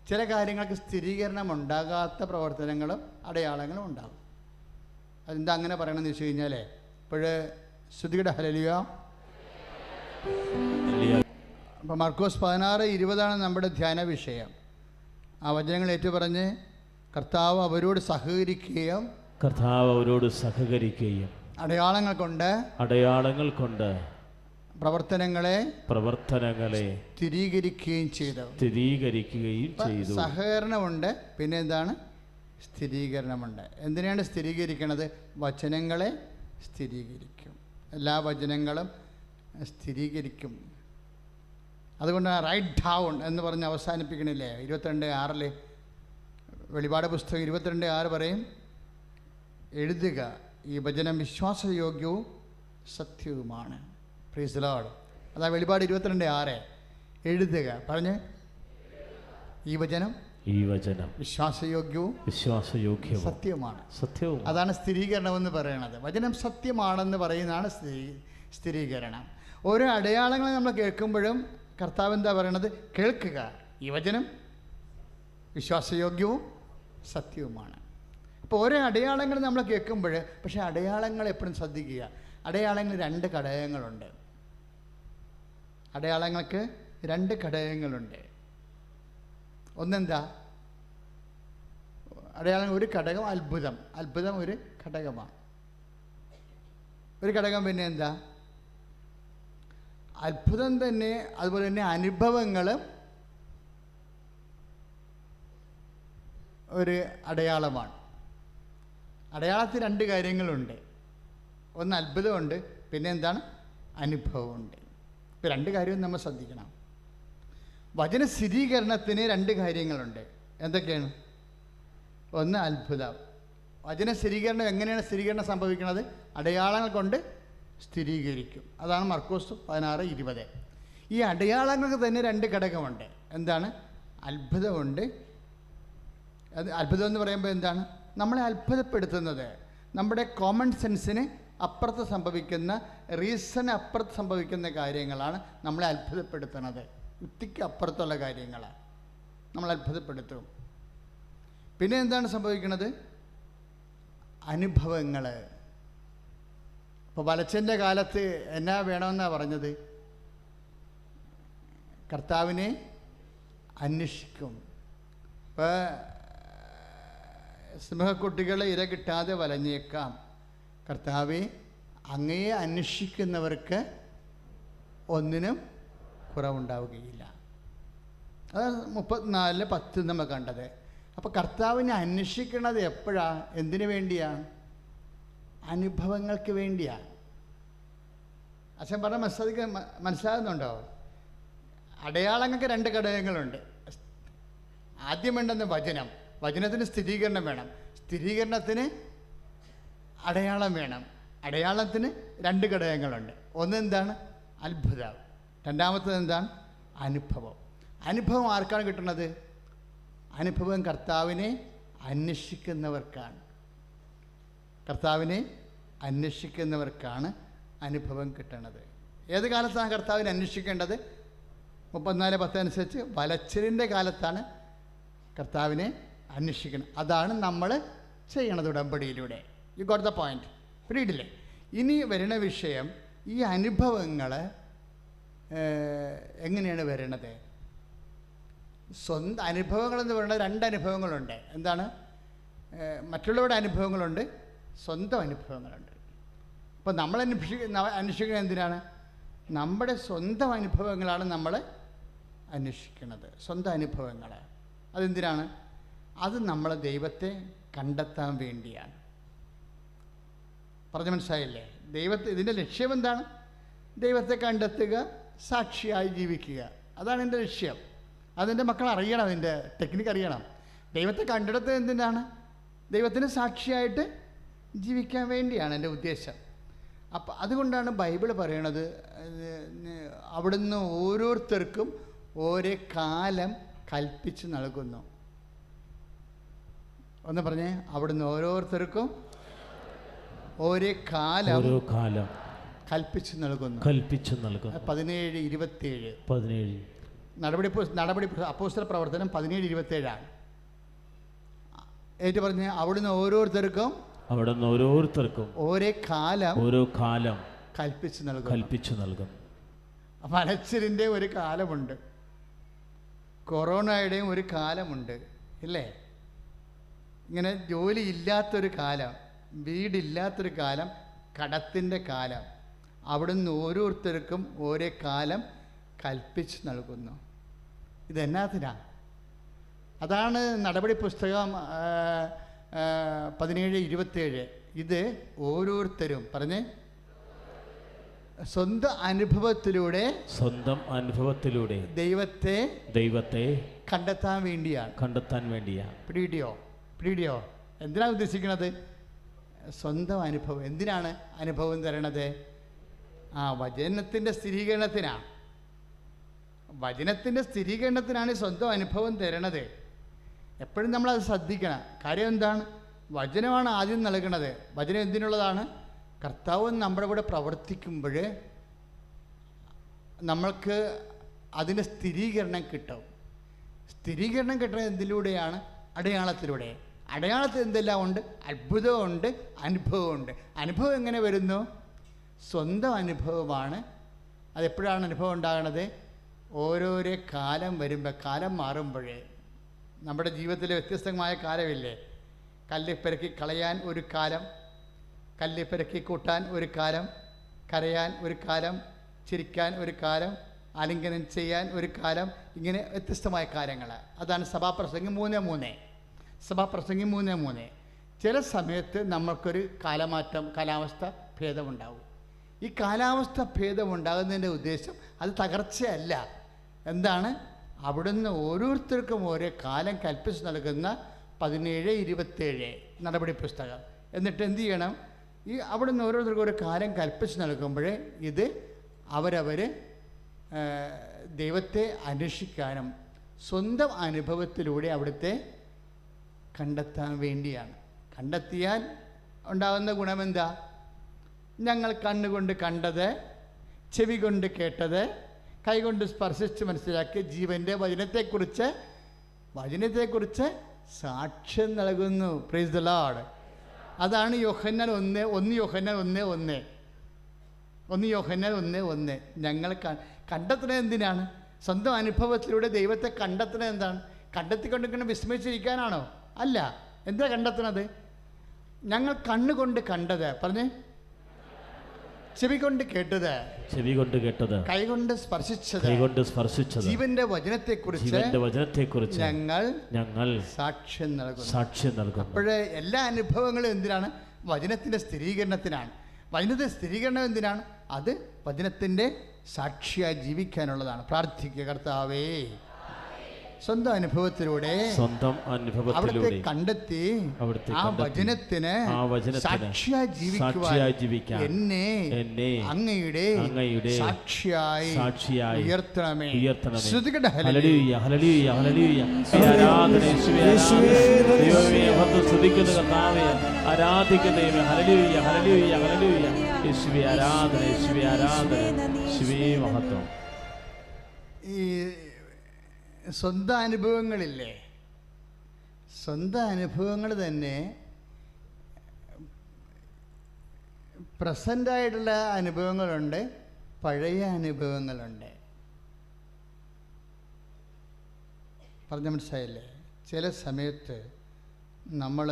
ചില കാര്യങ്ങൾക്ക് സ്ഥിരീകരണം ഉണ്ടാകാത്ത പ്രവർത്തനങ്ങളും അടയാളങ്ങളും ഉണ്ടാകും. അതെന്താ അങ്ങനെ പറയണമെന്ന് വെച്ച് കഴിഞ്ഞാൽ, ഇപ്പോഴ് ശ്രുതിയുടെ ഹല്ലേലൂയ. അപ്പം മർക്കോസ് 16:20 നമ്മുടെ ധ്യാന വിഷയം. ആ വചനങ്ങൾ ഏറ്റുപറഞ്ഞ് കർത്താവ് അവരോട് സഹകരിക്കുകയും അടയാളങ്ങൾ കൊണ്ട് പ്രവർത്തനങ്ങളെ സ്ഥിരീകരിക്കുകയും ചെയ്തു. സഹകരണമുണ്ട്, പിന്നെ എന്താണ്? സ്ഥിരീകരണമുണ്ട്. എന്തിനാണ് സ്ഥിരീകരിക്കണത്? വചനങ്ങളെ സ്ഥിരീകരിക്കും. എല്ലാ വചനങ്ങളും സ്ഥിരീകരിക്കും. അതുകൊണ്ടാണ് റൈറ്റ് ഡൗൺ എന്ന് പറഞ്ഞ് അവസാനിപ്പിക്കണില്ലേ 22:6 വെളിപാട് പുസ്തകം 22:6 പറയും, എഴുതുക, ഈ വചനം വിശ്വാസയോഗ്യവും സത്യവുമാണ്. Praise the Lord. അതാ വെളിപാട് 22:6 എഴുതുക. പറഞ്ഞ്, ഈ വചനം വിശ്വാസയോഗ്യവും സത്യവുമാണ്. അതാണ് സ്ഥിരീകരണം എന്ന് പറയുന്നത്. വചനം സത്യമാണെന്ന് പറയുന്നതാണ് സ്ഥിരീകരണം. ഓരോ അടയാളങ്ങൾ നമ്മൾ കേൾക്കുമ്പോഴും കർത്താവ് എന്താ പറയണത്? കേൾക്കുക, ഈ വചനം വിശ്വാസയോഗ്യവും സത്യവുമാണ്. അപ്പോൾ ഓരോ അടയാളങ്ങൾ നമ്മൾ കേൾക്കുമ്പോൾ, പക്ഷേ അടയാളങ്ങൾ എപ്പോഴും ശ്രദ്ധിക്കുക. അടയാളങ്ങൾ 2 ഘടകങ്ങളുണ്ട്. അടയാളങ്ങൾക്ക് 2 ഘടകങ്ങളുണ്ട്. ഒന്നെന്താ? അടയാളം ഒരു ഘടകം അത്ഭുതം. അത്ഭുതം ഒരു ഘടകമാണ്. ഒരു ഘടകം പിന്നെ എന്താ? അത്ഭുതം തന്നെ. അതുപോലെ തന്നെ അനുഭവങ്ങളും ഒരു അടയാളമാണ്. അടയാളത്തിൽ 2 കാര്യങ്ങളുണ്ട്. ഒന്ന് അത്ഭുതമുണ്ട്, പിന്നെ എന്താണ്? അനുഭവമുണ്ട്. ഇപ്പോൾ 2 കാര്യവും നമ്മൾ ശ്രദ്ധിക്കണം. വചന സ്ഥിരീകരണത്തിന് 2 കാര്യങ്ങളുണ്ട്. എന്തൊക്കെയാണ്? ഒന്ന് അത്ഭുതം. വചന സ്ഥിരീകരണം എങ്ങനെയാണ് സ്ഥിരീകരണം സംഭവിക്കുന്നത്? അടയാളങ്ങൾ കൊണ്ട് സ്ഥിരീകരിക്കും. അതാണ് മർക്കോസ് 16:20. ഈ അടയാളങ്ങൾക്ക് തന്നെ 2 ഘടകമുണ്ട്. എന്താണ്? അത്ഭുതമുണ്ട്. അത് അത്ഭുതം എന്ന് പറയുമ്പോൾ എന്താണ്? നമ്മളെ അത്ഭുതപ്പെടുത്തുന്നത്, നമ്മുടെ കോമൺ സെൻസിന് അപ്പുറത്ത് സംഭവിക്കുന്ന, റീസൺ അപ്പുറത്ത് സംഭവിക്കുന്ന കാര്യങ്ങളാണ് നമ്മളെ അത്ഭുതപ്പെടുത്തുന്നത്. യുക്തിക്ക് അപ്പുറത്തുള്ള കാര്യങ്ങളാണ് നമ്മൾ അത്ഭുതപ്പെടുത്തും. പിന്നെ എന്താണ് സംഭവിക്കുന്നത്? അനുഭവങ്ങൾ. ഇപ്പോൾ വലച്ചൻ്റെ കാലത്ത് എന്നാ വേണമെന്നാണ് പറഞ്ഞത്? കർത്താവിനെ അന്വേഷിക്കും. ഇപ്പോൾ സിംഹക്കുട്ടികൾ ഇര കിട്ടാതെ വലഞ്ഞേക്കാം. കർത്താവെ, അങ്ങയെ അന്വേഷിക്കുന്നവർക്ക് ഒന്നിനും കുറവുണ്ടാവുകയില്ല. അത് 34:10 നമ്മൾ കണ്ടത്. അപ്പോൾ കർത്താവിനെ അന്വേഷിക്കുന്നത് എപ്പോഴാണ്? എന്തിനു വേണ്ടിയാണ്? അനുഭവങ്ങൾക്ക് വേണ്ടിയാണ്. അച്ഛൻ പറഞ്ഞ മനസ്സിലാകുന്നുണ്ടോ? അടയാളങ്ങൾക്ക് 2 ഘടകങ്ങളുണ്ട്. ആദ്യം വേണ്ടെന്ന് വചനം. വചനത്തിന് സ്ഥിരീകരണം വേണം. സ്ഥിരീകരണത്തിന് അടയാളം വേണം. അടയാളത്തിന് 2 ഘടകങ്ങളുണ്ട്. ഒന്ന് എന്താണ്? അത്ഭുതം. രണ്ടാമത്തത് എന്താണ്? അനുഭവം. അനുഭവം ആർക്കാണ് കിട്ടുന്നത്? അനുഭവം കർത്താവിനെ അന്വേഷിക്കുന്നവർക്കാണ്. കർത്താവിനെ അന്വേഷിക്കുന്നവർക്കാണ് അനുഭവം കിട്ടണത്. ഏത് കാലത്താണ് കർത്താവിനെ അന്വേഷിക്കേണ്ടത്? 34:10 അനുസരിച്ച് വലച്ചിലിൻ്റെ കാലത്താണ് കർത്താവിനെ അന്വേഷിക്കണം. അതാണ് നമ്മൾ ചെയ്യണത് ഉടമ്പടിയിലൂടെ. You got the point. പിടിയിട്ടില്ലേ? ഇനി വരുന്ന വിഷയം, ഈ അനുഭവങ്ങൾ എങ്ങനെയാണ് വരണത്? സ്വന്തം അനുഭവങ്ങളെന്ന് പറയുന്നത് 2 അനുഭവങ്ങളുണ്ട്. എന്താണ്? മറ്റുള്ളവരുടെ അനുഭവങ്ങളുണ്ട്, സ്വന്തം അനുഭവങ്ങളുണ്ട്. അപ്പോൾ നമ്മൾ അന്വേഷിക്കുന്നത് എന്തിനാണ്? നമ്മുടെ സ്വന്തം അനുഭവങ്ങളാണ് നമ്മൾ അന്വേഷിക്കുന്നത്. സ്വന്തം അനുഭവങ്ങൾ. അതെന്തിനാണ്? അത് നമ്മളെ ദൈവത്തെ കണ്ടെത്താൻ വേണ്ടിയാണ്. പറഞ്ഞ് മനസ്സിലായില്ലേ? ഇതിൻ്റെ ലക്ഷ്യം എന്താണ്? ദൈവത്തെ കണ്ടെത്തുക, സാക്ഷിയായി ജീവിക്കുക. അതാണ് എൻ്റെ ലക്ഷ്യം. അതെൻ്റെ മക്കൾ അറിയണം. അതിൻ്റെ ടെക്നിക്ക് അറിയണം. ദൈവത്തെ കണ്ടെടുത്തത് എന്തിനാണ്? ദൈവത്തിന് സാക്ഷിയായിട്ട് ജീവിക്കാൻ വേണ്ടിയാണ് എൻ്റെ ഉദ്ദേശം. അപ്പം അതുകൊണ്ടാണ് ബൈബിൾ പറയണത്, അവിടുന്ന് ഓരോരുത്തർക്കും ഓരോ കാലം കൽപ്പിച്ച് നൽകുന്നു. ഒന്ന് പറഞ്ഞേ, അവിടുന്ന് ഓരോരുത്തർക്കും ഓരോ കാലം കൽപ്പിച്ച് നൽകുന്നു. 17:27 നടപടി അപ്പോസ്തല പ്രവർത്തനം 17:27 ഏറ്റു പറഞ്ഞ്, അവിടുന്ന് ഓരോരുത്തർക്കും ഓരോ കാലം കൽപ്പിച്ച് നൽകും. അപ്പം അലച്ചിലിൻ്റെ ഒരു കാലമുണ്ട്, കൊറോണയുടെയും ഒരു കാലമുണ്ട്, ഇല്ലേ? ഇങ്ങനെ ജോലി ഇല്ലാത്തൊരു കാലം, വീടില്ലാത്തൊരു കാലം, കടത്തിൻ്റെ കാലം. അവിടുന്ന് ഓരോരുത്തർക്കും ഓരോ കാലം കൽപ്പിച്ച് നൽകുന്നു. ഇതെന്നാത്തിനാ? അതാണ് നടപടി പുസ്തകം 17:27. ഇത് ഓരോരുത്തരും പറഞ്ഞ് സ്വന്തം അനുഭവത്തിലൂടെ ദൈവത്തെ കണ്ടെത്താൻ വേണ്ടിയാണ്. പിടിയോ എന്തിനാണ് ഉദ്ദേശിക്കുന്നത്? സ്വന്തം അനുഭവം. എന്തിനാണ് അനുഭവം തരണത്? വചനത്തിൻ്റെ സ്ഥിരീകരണത്തിനാണ് സ്വന്തം അനുഭവം തരണത്. എപ്പോഴും നമ്മളത് ശ്രദ്ധിക്കണം. കാര്യം എന്താണ്? വചനമാണ് ആദ്യം നൽകണത്. വചനം എന്തിനുള്ളതാണ്? കർത്താവ് നമ്മുടെ കൂടെ പ്രവർത്തിക്കുമ്പോൾ നമ്മൾക്ക് അതിന് സ്ഥിരീകരണം കിട്ടും. സ്ഥിരീകരണം കിട്ടുന്നത് എന്തിലൂടെയാണ്? അടയാളത്തിലൂടെ. അടയാളത്തിൽ എന്തെല്ലാം ഉണ്ട്? അത്ഭുതമുണ്ട്, അനുഭവമുണ്ട്. അനുഭവം എങ്ങനെ വരുന്നു? സ്വന്തം അനുഭവമാണ്. അതെപ്പോഴാണ് അനുഭവം ഉണ്ടാകുന്നത്? ഓരോരോ കാലം വരുമ്പോൾ, കാലം മാറുമ്പോഴേ. നമ്മുടെ ജീവിതത്തിൽ വ്യത്യസ്തമായ കാലമില്ലേ? കല്ല് പെറുക്കി കളയാൻ ഒരു കാലം, കല്ല് പെറുക്കി കൂട്ടാൻ ഒരു കാലം, കരയാൻ ഒരു കാലം, ചിരിക്കാൻ ഒരു കാലം, ആലിംഗനം ചെയ്യാൻ ഒരു കാലം. ഇങ്ങനെ വ്യത്യസ്തമായ കാര്യങ്ങൾ. അതാണ് സഭാപ്രസംഗി 3:3. ചില സമയത്ത് നമ്മൾക്കൊരു കാലാവസ്ഥ ഭേദമുണ്ടാവും. ഈ കാലാവസ്ഥ ഭേദമുണ്ടാകുന്നതിൻ്റെ ഉദ്ദേശം അത് തകർച്ചയല്ല. എന്താണ്? അവിടുന്ന് ഓരോരുത്തർക്കും ഓരോ കാലം കൽപ്പിച്ച് നൽകുന്ന 17:27 നടപടി പുസ്തകം. എന്നിട്ട് എന്ത് ചെയ്യണം? ഈ അവിടുന്ന് ഓരോരുത്തർക്കും ഒരു കാലം കൽപ്പിച്ച് നൽകുമ്പോൾ ഇത് അവരവർ ദൈവത്തെ അന്വേഷിക്കാനും സ്വന്തം അനുഭവത്തിലൂടെ അവിടുത്തെ കണ്ടെത്താൻ വേണ്ടിയാണ്. കണ്ടെത്തിയാൽ ഉണ്ടാകുന്ന ഗുണമെന്താ? ഞങ്ങൾ കണ്ണുകൊണ്ട് കണ്ടത്, ചെവി കൊണ്ട് കേട്ടത്, കൈകൊണ്ട് സ്പർശിച്ച് മനസ്സിലാക്കി ജീവൻ്റെ വചനത്തെക്കുറിച്ച് സാക്ഷ്യം നൽകുന്നു. Price the Lord. അതാണ് യോഹന്നാൻ 1:1. ഞങ്ങൾ കണ്ടെത്തുന്നത് എന്തിനാണ്? സ്വന്തം അനുഭവത്തിലൂടെ ദൈവത്തെ കണ്ടെത്തുന്നത് എന്താണ്? കണ്ടെത്തിക്കൊണ്ടിരിക്കുന്ന വിസ്മയിച്ചിരിക്കാനാണോ? അല്ല. എന്താ കണ്ടെത്തുന്നത്? ഞങ്ങൾ കണ്ണുകൊണ്ട് കണ്ടത്, പറഞ്ഞേ, ചെവി കൊണ്ട് കേട്ടത്, കൈകൊണ്ട് സ്പർശിച്ചത്, ജീവന്റെ വചനത്തെക്കുറിച്ച് ഞങ്ങൾ സാക്ഷ്യം നൽകുന്നു. അപ്പോഴേ എല്ലാ അനുഭവങ്ങളും എന്തിനാണ്? വചനത്തിന്റെ സ്ഥിരീകരണത്തിനാണ്. വചനത്തിന്റെ സ്ഥിരീകരണം എന്തിനാണ്? അത് വചനത്തിന്റെ സാക്ഷിയായി ജീവിക്കാനുള്ളതാണ്. പ്രാർത്ഥിക്കുക, കർത്താവേ, സ്വന്തം അനുഭവത്തിലൂടെ അവിടുത്തെ കണ്ടെത്തി ആ വചനത്തിന് സാക്ഷിയായി ജീവിക്കുവാൻ എന്നെ അങ്ങയുടെ സാക്ഷിയായി ഉയർത്തണമേ. ശ്രദ്ധിക്കട്ടെ. ഹല്ലേലൂയ, ഹല്ലേലൂയ, ഹല്ലേലൂയ. ആരാധന യേശുവേ, സ്തുതിക്കുന്ന കർത്താവേ, ആരാധിക്കുന്നേ. ഹല്ലേലൂയ, ഹല്ലേലൂയ, ഹല്ലേലൂയ. യേശുവേ ആരാധന, യേശുവേ ആരാധന, യേശുവേ മഹത്വം. ഈ സ്വന്തം അനുഭവങ്ങളില്ലേ? സ്വന്തം അനുഭവങ്ങൾ തന്നെ പ്രസൻ്റായിട്ടുള്ള അനുഭവങ്ങളുണ്ട്, പഴയ അനുഭവങ്ങളുണ്ട്. പറഞ്ഞ മനസ്സിലായില്ലേ? ചില സമയത്ത് നമ്മൾ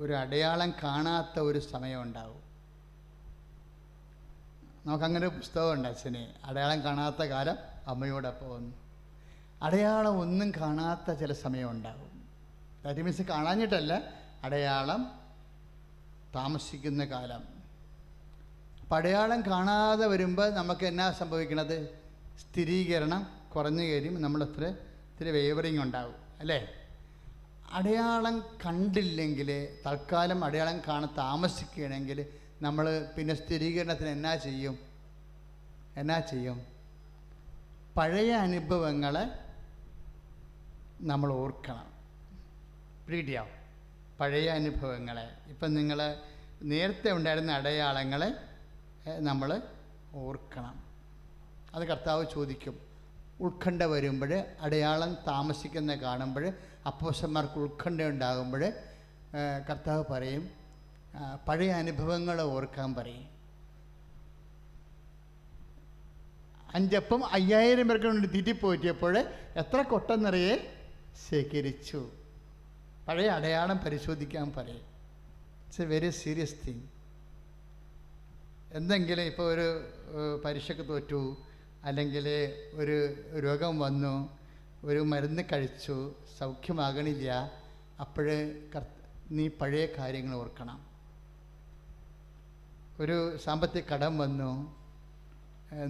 ഒരു അടയാളം കാണാത്ത ഒരു സമയം ഉണ്ടാവും. നമുക്കങ്ങനെ ഒരു പുസ്തകമുണ്ട് അച്ഛനെ, അടയാളം കാണാത്ത കാലം അമ്മയോടൊപ്പം വന്നു. അടയാളം ഒന്നും കാണാത്ത ചില സമയം ഉണ്ടാകും. ദാറ്റ് മീൻസ് കാണാഞ്ഞിട്ടല്ല, അടയാളം താമസിക്കുന്ന കാലം. അപ്പം അടയാളം കാണാതെ വരുമ്പോൾ നമുക്ക് എന്നാ സംഭവിക്കണത്? സ്ഥിരീകരണം കുറഞ്ഞു കഴിയും, ഇത്തിരി വേവറിങ് ഉണ്ടാകും അല്ലേ? അടയാളം കണ്ടില്ലെങ്കിൽ, തൽക്കാലം അടയാളം കാണാൻ താമസിക്കുകയാണെങ്കിൽ നമ്മൾ പിന്നെ സ്ഥിരീകരണത്തിന് എന്നാ ചെയ്യും? പഴയ അനുഭവങ്ങളെ നമ്മൾ ഓർക്കണം. പ്രീഡിയോ, പഴയ അനുഭവങ്ങളെ. ഇപ്പം നിങ്ങൾ നേരത്തെ ഉണ്ടായിരുന്ന അടയാളങ്ങളെ നമ്മൾ ഓർക്കണം. അത് കർത്താവ് ചോദിക്കും. ഉത്കണ്ഠ വരുമ്പോൾ, അടയാളം താമസിക്കുന്ന കാണുമ്പോൾ, അപ്പോസ്തലന്മാർക്ക് ഉത്കണ്ഠ ഉണ്ടാകുമ്പോൾ കർത്താവ് പറയും, പഴയ അനുഭവങ്ങളെ ഓർക്കാൻ പറയും. 5 അപ്പം 5000 പേർക്ക് വേണ്ടി തീറ്റിപ്പോറ്റിയപ്പോൾ എത്ര കൊട്ടം നിറയെ ശേഖരിച്ചു? പഴയ അടയാളം പരിശോധിക്കാൻ പറയും. It's A very serious thing. എന്തെങ്കിലും ഇപ്പോൾ ഒരു പരീക്ഷയ്ക്ക് തോറ്റു, അല്ലെങ്കിൽ ഒരു രോഗം വന്നു, ഒരു മരുന്ന് കഴിച്ചു, സൗഖ്യമാകണില്ല, അപ്പോഴേ നീ പഴയ കാര്യങ്ങൾ ഓർക്കണം. ഒരു സാമ്പത്തിക കടം വന്നു,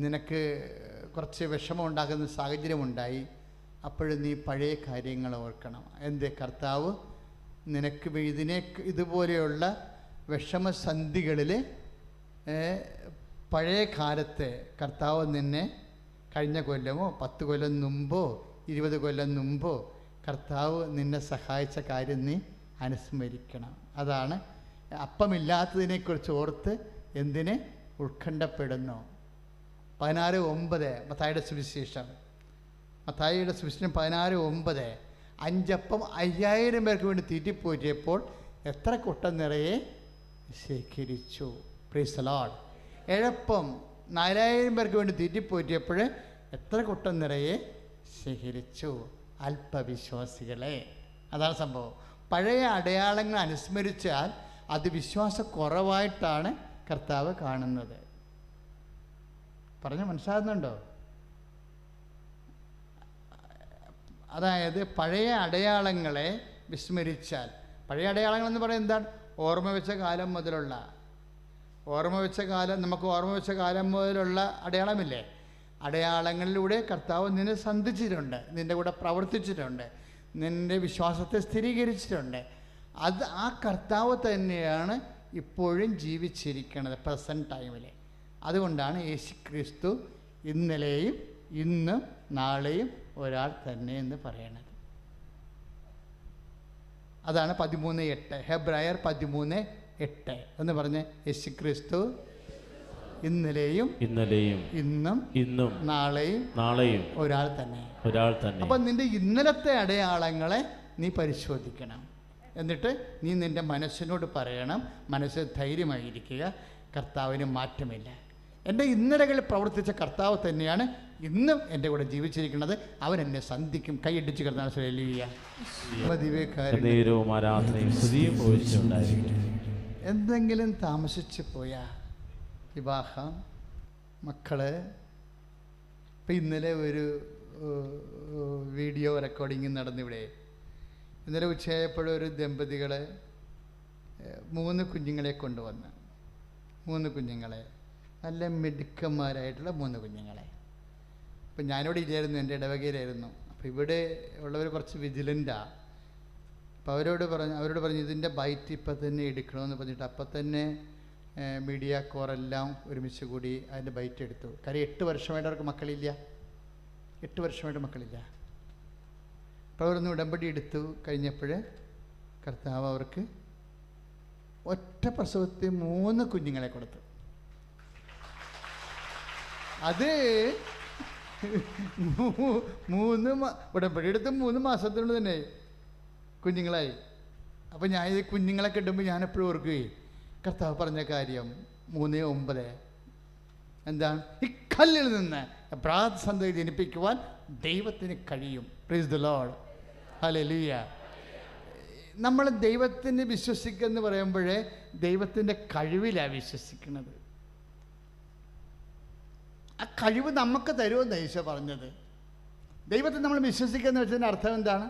നിനക്ക് കുറച്ച് വിഷമം ഉണ്ടാകുന്ന സാഹചര്യമുണ്ടായി. അപ്പോഴും നീ പഴയ കാര്യങ്ങൾ ഓർക്കണം. എന്ത്? കർത്താവ് നിനക്ക് ഇതുപോലെയുള്ള വിഷമസന്ധികളിൽ പഴയ കാലത്തെ കർത്താവ് നിന്നെ കഴിഞ്ഞ കൊല്ലമോ 10 കൊല്ലം മുമ്പോ 20 കൊല്ലം മുമ്പോ കർത്താവ് നിന്നെ സഹായിച്ച കാര്യം നീ അനുസ്മരിക്കണം. അതാണ് അപ്പമില്ലാത്തതിനെക്കുറിച്ച് ഓർത്ത് എന്തിനെ ഉത്കണ്ഠപ്പെടുന്നു. 16:9 മത്തായിയുടെ സുവിശേഷം 16:9 5 അപ്പം 5000 പേർക്ക് വേണ്ടി തീറ്റിപ്പോറ്റിയപ്പോൾ എത്ര കുട്ടം നിറയെ ശേഖരിച്ചു. Price the Lord. 7 അപ്പം 4000 പേർക്ക് വേണ്ടി തീറ്റിപ്പോറ്റിയപ്പോൾ എത്ര കുട്ടം നിറയെ ശേഖരിച്ചു. അല്പവിശ്വാസികളെ. അതാണ് സംഭവം. പഴയ അടയാളങ്ങൾ അനുസ്മരിച്ചാൽ അത് വിശ്വാസക്കുറവായിട്ടാണ് കർത്താവ് കാണുന്നത്. പറഞ്ഞ് മനസ്സിലാകുന്നുണ്ടോ? അതായത് പഴയ അടയാളങ്ങളെ വിസ്മരിച്ചാൽ, പഴയ അടയാളങ്ങളെന്ന് പറയുന്നത് എന്താണ്? ഓർമ്മ വെച്ച കാലം മുതലുള്ള നമുക്ക് ഓർമ്മ വെച്ച കാലം മുതലുള്ള അടയാളമില്ലേ? അടയാളങ്ങളിലൂടെ കർത്താവ് നിന്നെ സന്ധിച്ചിട്ടുണ്ട്, നിൻ്റെ കൂടെ പ്രവർത്തിച്ചിട്ടുണ്ട്, നിൻ്റെ വിശ്വാസത്തെ സ്ഥിരീകരിച്ചിട്ടുണ്ട്. ആ കർത്താവ് തന്നെയാണ് ഇപ്പോഴും ജീവിച്ചിരിക്കുന്നത് പ്രസൻറ്റ് ടൈമിൽ. അതുകൊണ്ടാണ് യേശുക്രിസ്തു ഇന്നലെയും ഇന്നും നാളെയും ഒരാൾ തന്നെ എന്ന് പറയണത്. അതാണ് 13:8 ഹെബ്രായർ 13:8 എന്ന് പറഞ്ഞ് യേശുക്രിസ്തു ഇന്നലെയും ഇന്നും നാളെയും ഒരാൾ തന്നെ. അപ്പം നിന്റെ ഇന്നലത്തെ അടയാളങ്ങളെ നീ പരിശോധിക്കണം. എന്നിട്ട് നീ നിൻ്റെ മനസ്സിനോട് പറയണം, മനസ്സ് ധൈര്യമായിരിക്കുക, കർത്താവിന് മാറ്റമില്ല. എൻ്റെ ഇന്നലകളിൽ പ്രവർത്തിച്ച കർത്താവ് തന്നെയാണ് ഇന്നും എൻ്റെ കൂടെ ജീവിച്ചിരിക്കുന്നത്. അവൻ എന്നെ സന്ധിക്കും. കൈയടിച്ച് കിടന്നാൽ എന്തെങ്കിലും താമസിച്ചു പോയാ വിവാഹം, മക്കള്. ഇപ്പം ഇന്നലെ ഒരു വീഡിയോ റെക്കോർഡിങ് നടന്നിവിടെ. ഇന്നലെ ഉച്ചയായപ്പോഴും ഒരു ദമ്പതികൾ 3 കുഞ്ഞുങ്ങളെ കൊണ്ടുവന്ന്, 3 കുഞ്ഞുങ്ങളെ, നല്ല മിടുക്കന്മാരായിട്ടുള്ള 3 കുഞ്ഞുങ്ങളെ. അപ്പം ഞാനിവിടെ ഇല്ലായിരുന്നു, എൻ്റെ ഇടവകയിലായിരുന്നു. അപ്പോൾ ഇവിടെ ഉള്ളവർ കുറച്ച് വിജിലൻ്റാണ്. അപ്പോൾ അവരോട് പറഞ്ഞു ഇതിൻ്റെ ബൈറ്റ് ഇപ്പം തന്നെ എടുക്കണമെന്ന് പറഞ്ഞിട്ട് അപ്പം തന്നെ മീഡിയ കോറെല്ലാം ഒരുമിച്ച് കൂടി അതിൻ്റെ ബൈറ്റ് എടുത്തു. കാര്യം 8 വർഷമായിട്ട് അവർക്ക് മക്കളില്ല. 8 വർഷമായിട്ട് മക്കളില്ല. അപ്പോൾ അവരൊന്ന് ഉടമ്പടി എടുത്തു കഴിഞ്ഞപ്പോൾ കർത്താവ് അവർക്ക് ഒറ്റ പ്രസവത്തിൽ 3 കുഞ്ഞുങ്ങളെ കൊടുത്തു. അത് 3 ഉടമ്പടി എടുത്ത് 3 മാസത്തിനുള്ളിൽ തന്നെ കുഞ്ഞുങ്ങളായി. അപ്പോൾ ഞാൻ ഈ കുഞ്ഞുങ്ങളെ കിട്ടുമ്പോൾ ഞാനെപ്പോഴും ഓർക്കുകയും കർത്താവ് പറഞ്ഞ കാര്യം 3:9 എന്താണ്? ഈ കല്ലിൽ നിന്ന് പ്രാർത്ഥന ജനിപ്പിക്കുവാൻ ദൈവത്തിന് കഴിയും. Price the Lord. ഹല്ലേലൂയ. നമ്മൾ ദൈവത്തിന് വിശ്വസിക്കുമെന്ന് പറയുമ്പോഴേ ദൈവത്തിൻ്റെ കഴിവിലാണ് വിശ്വസിക്കുന്നത്. ആ കഴിവ് നമുക്ക് തരുമെന്ന് ഈശോ പറഞ്ഞത്. ദൈവത്തെ നമ്മൾ വിശ്വസിക്കുന്ന വെച്ചതിൻ്റെ അർത്ഥം എന്താണ്?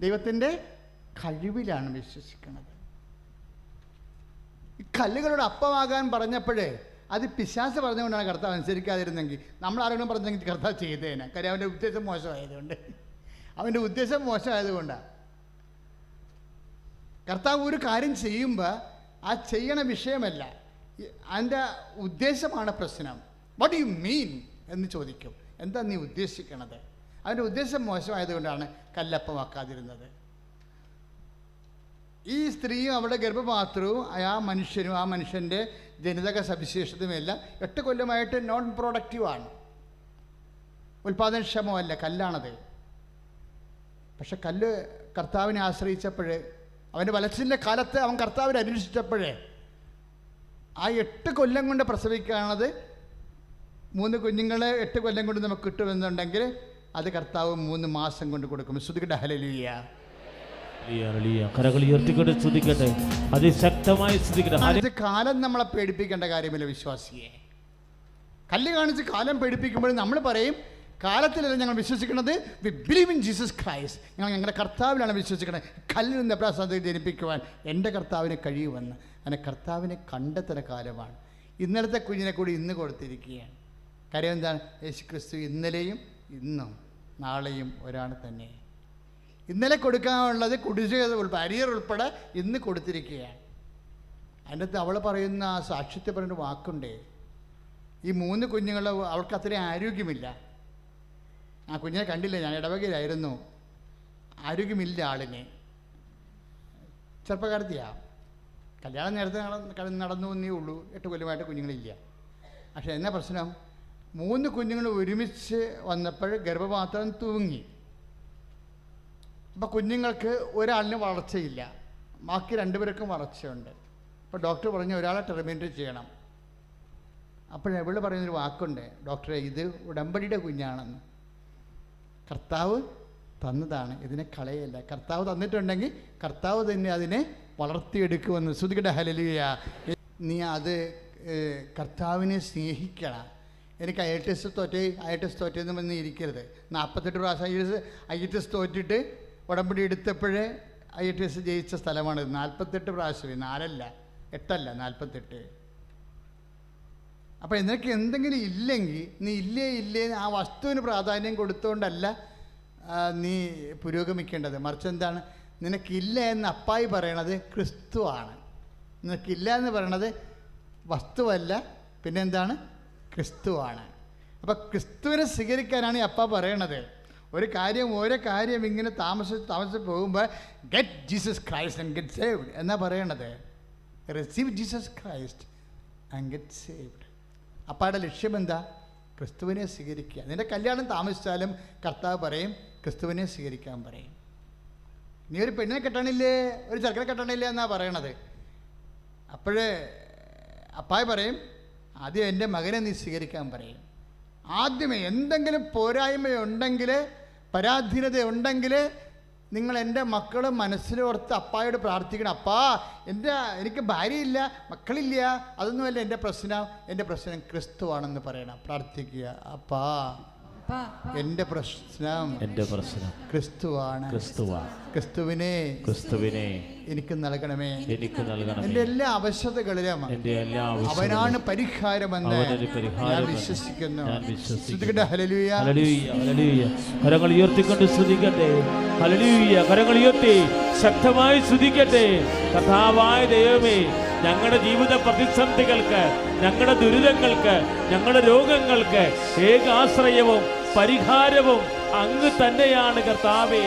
ദൈവത്തിൻ്റെ കഴിവിലാണ് വിശ്വസിക്കുന്നത്. ഈ കല്ലുകളോട് അപ്പമാകാൻ പറഞ്ഞപ്പോഴേ അത് പിശാച് പറഞ്ഞുകൊണ്ടാണ് കർത്താവ് അനുസരിക്കാതിരുന്നെങ്കിൽ നമ്മൾ ആരെങ്കിലും പറഞ്ഞെങ്കിൽ കർത്താവ് ചെയ്തേനെ. കാര്യം അവൻ്റെ ഉദ്ദേശം മോശമായതുകൊണ്ടാണ്. കർത്താവ് ഒരു കാര്യം ചെയ്യുമ്പോൾ ആ ചെയ്യണ വിഷയമല്ല, അതിൻ്റെ ഉദ്ദേശമാണ് പ്രശ്നം. വാട്ട് യു മീൻ എന്ന് ചോദിക്കും. എന്താ നീ ഉദ്ദേശിക്കണത്? അവൻ്റെ ഉദ്ദേശം മോശമായതുകൊണ്ടാണ് കല്ലപ്പമാക്കാതിരുന്നത്. ഈ സ്ത്രീയും അവളുടെ ഗർഭപാത്രവും ആ മനുഷ്യനും ആ മനുഷ്യൻ്റെ ജനിതക സവിശേഷതയുമെല്ലാം 8 കൊല്ലമായിട്ട് നോൺ പ്രൊഡക്റ്റീവാണ്, ഉൽപാദനക്ഷമമല്ല, കല്ലാണത്. പക്ഷെ കല്ല് കർത്താവിനെ ആശ്രയിച്ചപ്പോൾ, അവൻ്റെ വലച്ചിൻ്റെ കാലത്ത് അവൻ കർത്താവിനെ അന്വേഷിച്ചപ്പോഴേ ആ 8 കൊല്ലം കൊണ്ട് പ്രസവിക്കുകയാണത്. 3 കുഞ്ഞുങ്ങളെ 8 കൊല്ലം കൊണ്ട് നമുക്ക് കിട്ടുമെന്നുണ്ടെങ്കിൽ അത് കർത്താവ് 3 മാസം കൊണ്ട് കൊടുക്കും. ശ്രുതിക്കട്ടെ ഹല്ലേലൂയ. അതിശക്തമായി കാലം നമ്മളെ പേടിപ്പിക്കേണ്ട കാര്യമില്ല വിശ്വാസിയെ. കല്ല് കാണിച്ച് കാലം പേടിപ്പിക്കുമ്പോൾ നമ്മൾ പറയും കാലത്തിലല്ല ഞങ്ങൾ വിശ്വസിക്കുന്നത്. We believe in Jesus Christ. ഞങ്ങൾ ഞങ്ങളുടെ കർത്താവിലാണ് വിശ്വസിക്കുന്നത്. കല്ലിൽ നിന്ന് എബ്രായ ജനിപ്പിക്കുവാൻ എൻ്റെ കർത്താവിന് കഴിയുമെന്ന്. അങ്ങനെ കർത്താവിനെ കണ്ടെത്തുന്ന കാലമാണ്. ഇന്നലത്തെ കുഞ്ഞിനെ കൂടി ഇന്ന് കൊടുത്തിരിക്കുകയാണ്. കാര്യം എന്താണ്? യേശു ക്രിസ്തു ഇന്നലെയും ഇന്നും നാളെയും ഒരാൾ തന്നെ. ഇന്നലെ കൊടുക്കാനുള്ളത് കുടിശ്ശിക അരിയർ ഉൾപ്പെടെ ഇന്ന് കൊടുത്തിരിക്കുകയാണ്. അതിൻ്റെ അകത്ത് അവൾ പറയുന്ന ആ സാക്ഷ്യത്തെ പറയുന്ന വാക്കുണ്ടേ, ഈ 3 കുഞ്ഞുങ്ങൾ അവൾക്ക് അത്രയും ആരോഗ്യമില്ല. ആ കുഞ്ഞിനെ കണ്ടില്ല, ഞാൻ ഇടവകയിലായിരുന്നു. ആരോഗ്യമില്ല ആളിന്. ചെറുപ്പക്കാരത്തിയാണ്. കല്യാണം നേരത്തെ നടന്നു എന്നേ ഉള്ളൂ. 8 കൊല്ലമായിട്ട് കുഞ്ഞുങ്ങളില്ല. പക്ഷേ എന്നാ പ്രശ്നം? 3 കുഞ്ഞുങ്ങൾ ഒരുമിച്ച് വന്നപ്പോൾ ഗർഭപാത്രം തൂങ്ങി. അപ്പോൾ കുഞ്ഞുങ്ങൾക്ക് ഒരാളിന് വളർച്ചയില്ല, ബാക്കി 2 പേർക്കും വളർച്ചയുണ്ട്. അപ്പോൾ ഡോക്ടർ പറഞ്ഞു ഒരാളെ ടെർമിനേറ്റ് ചെയ്യണം. അപ്പോഴെവിടെ പറയുന്നൊരു വാക്കുണ്ട്, ഡോക്ടറെ ഇത് ഉടമ്പടിയുടെ കുഞ്ഞാണെന്ന്. കർത്താവ് തന്നതാണ്, ഇതിനെ കളയല്ല. കർത്താവ് തന്നിട്ടുണ്ടെങ്കിൽ കർത്താവ് തന്നെ അതിനെ വളർത്തിയെടുക്കുമെന്ന്. ശ്രുതികട ഹല്ലേലൂയ. നീ അത് കർത്താവിനെ സ്നേഹിക്കണം. എനിക്ക് IELTS തോറ്റെന്ന് പറഞ്ഞ് ഇരിക്കരുത്. 48 പ്രാവശ്യം IELTS തോറ്റിട്ട് ഉടമ്പടി എടുത്തപ്പോഴേ IELTS ജയിച്ച സ്ഥലമാണ്. 48 പ്രാവശ്യം, 4 അല്ല 8 അല്ല 48. അപ്പോൾ നിനക്ക് എന്തെങ്കിലും ഇല്ലെങ്കിൽ നീ ഇല്ലേ ആ വസ്തുവിന് പ്രാധാന്യം കൊടുത്തുകൊണ്ടല്ല നീ പുരോഗമിക്കേണ്ടത്. മറിച്ച് എന്താണ്? നിനക്കില്ല എന്ന് അപ്പായി പറയണത് ക്രിസ്തുവാണ്. നിനക്കില്ല എന്ന് പറയണത് വസ്തുവല്ല, പിന്നെന്താണ്? ക്രിസ്തുവാണ്. അപ്പോൾ ക്രിസ്തുവിനെ സ്വീകരിക്കാനാണ് ഈ അപ്പ പറയണത്. ഓരോ കാര്യം ഇങ്ങനെ താമസിച്ച് പോകുമ്പോൾ get Jesus Christ and get saved എന്നാ പറയണത്. Receive Jesus Christ and get saved. അപ്പായുടെ ലക്ഷ്യം എന്താ? ക്രിസ്തുവിനെ സ്വീകരിക്കുക. നിൻ്റെ കല്യാണം താമസിച്ചാലും കർത്താവ് പറയും ക്രിസ്തുവിനെ സ്വീകരിക്കാൻ പറയും. നീ ഒരു പെണ്ണിനെ കെട്ടണില്ലേ, ഒരു ചെറുക്കനെ കെട്ടണില്ലേ എന്നാ പറയണത്. അപ്പോഴേ അപ്പായ പറയും ആദ്യം എൻ്റെ മകനെ നീ സ്വീകരിക്കാൻ പറയും. ആദ്യമേ എന്തെങ്കിലും പോരായ്മയുണ്ടെങ്കിൽ, പരാധീനതയുണ്ടെങ്കിൽ നിങ്ങൾ എൻ്റെ മക്കൾ മനസ്സിലോർത്ത് അപ്പായോട് പ്രാർത്ഥിക്കണം. അപ്പാ എനിക്ക് ഭാര്യയില്ല, മക്കളില്ല, അതൊന്നുമല്ല എൻ്റെ പ്രശ്നം ക്രിസ്തുവാണെന്ന് പറയണം. പ്രാർത്ഥിക്കുക. അപ്പാ എൻ്റെ പ്രശ്നം ക്രിസ്തുവാണ്. ക്രിസ്തുവിനെ എനിക്ക് നൽകണമേ. എൻ്റെ എല്ലാ അവശതകളിലും അവനാണ് പരിഹാരമെന്ന് ഞാൻ വിശ്വസിക്കുന്നു. ഹല്ലേലൂയ. കരങ്ങൾ ഉയർത്തിക്കൊണ്ട് സ്തുതിക്കട്ടെ. ഹല്ലേലൂയ. കരങ്ങൾ ഉയർത്തി ശക്തമായി സ്തുതിക്കട്ടെ. കർത്താവായ ദൈവമേ, ഞങ്ങളുടെ ജീവിത പ്രതിസന്ധികൾക്ക്, ഞങ്ങളുടെ ദുരിതങ്ങൾക്ക്, ഞങ്ങളുടെ രോഗങ്ങൾക്ക് ഏകാശ്രയവും പരിഹാരവും അങ്ങ് തന്നെയാണ് കർത്താവേ.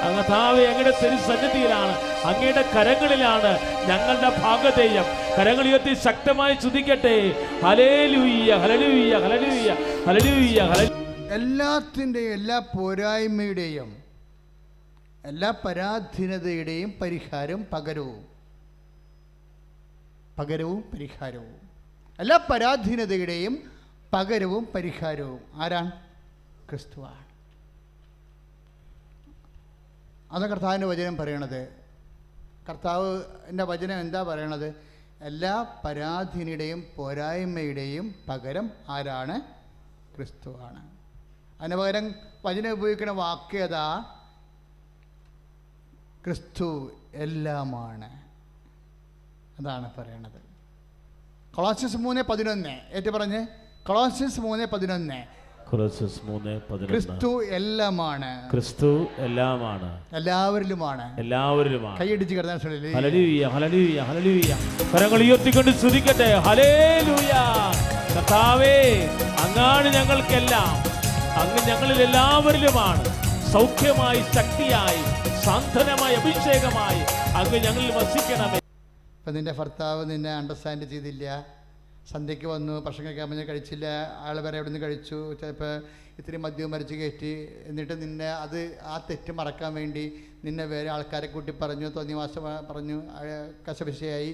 കർത്താവേ, അങ്ങയുടെ തിരുസന്നിധിയിലാണ്, അങ്ങയുടെ കരങ്ങളിലാണ് ഞങ്ങളുടെ ഭാഗധേയം. കരങ്ങൾ ഉയർത്തി ശക്തമായി സ്തുതിക്കട്ടെ. ഹല്ലേലൂയ, ഹല്ലേലൂയ, ഹല്ലേലൂയ, ഹല്ലേലൂയ, ഹല്ലേലൂയ. എല്ലാത്തിൻ്റെയും, എല്ലാ പോരായ്മയുടെയും, എല്ലാ പരാധീനതയുടെയും പരിഹാരവും പകരവും പരിഹാരവും, എല്ലാ പരാധീനതയുടെയും പകരവും പരിഹാരവും ആരാണ്? ക്രിസ്തുവാണ്. അത് കർത്താവിൻ്റെ വചനം പറയണത്. കർത്താവിൻ്റെ വചനം എന്താ പറയണത്? എല്ലാ പരാധീനയുടെയും പോരായ്മയുടെയും പകരം ആരാണ്? ക്രിസ്തുവാണ്. അതിന് പകരം വചനം ഉപയോഗിക്കുന്ന വാക്യത ക്രിസ്തു എല്ലാമാണ്. അതാണ് പറയണത്. കൊളോസ്യസ് 3:11 ഏറ്റു പറഞ്ഞ്. കൊളോസ്യസ് 3:11 ക്രിസ്തു എല്ലാമാണ്. ക്രിസ്തു എല്ലാമാണ്, എല്ലാവരിലുമാണ്. കൈയടിച്ച് കിടന്നാൽ ഹല്ലേലൂയ, ഹല്ലേലൂയ, ഹല്ലേലൂയ. കരങ്ങൾ ഉയർത്തിക്കൊണ്ട് സ്തുതിക്കട്ടെ. ഹല്ലേലൂയ. കർത്താവേ, അങ്ങാണ് ഞങ്ങൾക്കെല്ലാം. അങ്ങ് ഞങ്ങളിൽ എല്ലാവരിലുമാണ്. സൗഖ്യമായി, ശക്തിയായി, സാന്ത്വനമായി, അഭിഷേകമായി അങ്ങ് ഞങ്ങളിൽ വസിക്കണമേ. ഇപ്പം നിൻ്റെ ഭർത്താവ് നിന്നെ അണ്ടർസ്റ്റാൻഡ് ചെയ്തില്ല, സന്ധ്യയ്ക്ക് വന്നു, ഭക്ഷണം കഴിക്കാൻ പറഞ്ഞ് കഴിച്ചില്ല, ആൾ വരെ എവിടെ നിന്ന് കഴിച്ചു, ചിലപ്പോൾ ഇത്തിരി മദ്യവും മരിച്ച് കയറ്റി, എന്നിട്ട് നിന്നെ ആ തെറ്റ് മറക്കാൻ വേണ്ടി നിന്നെ വേറെ ആൾക്കാരെ കൂട്ടി പറഞ്ഞു, തോന്നിവാസം പറഞ്ഞു, കശപിശയായി,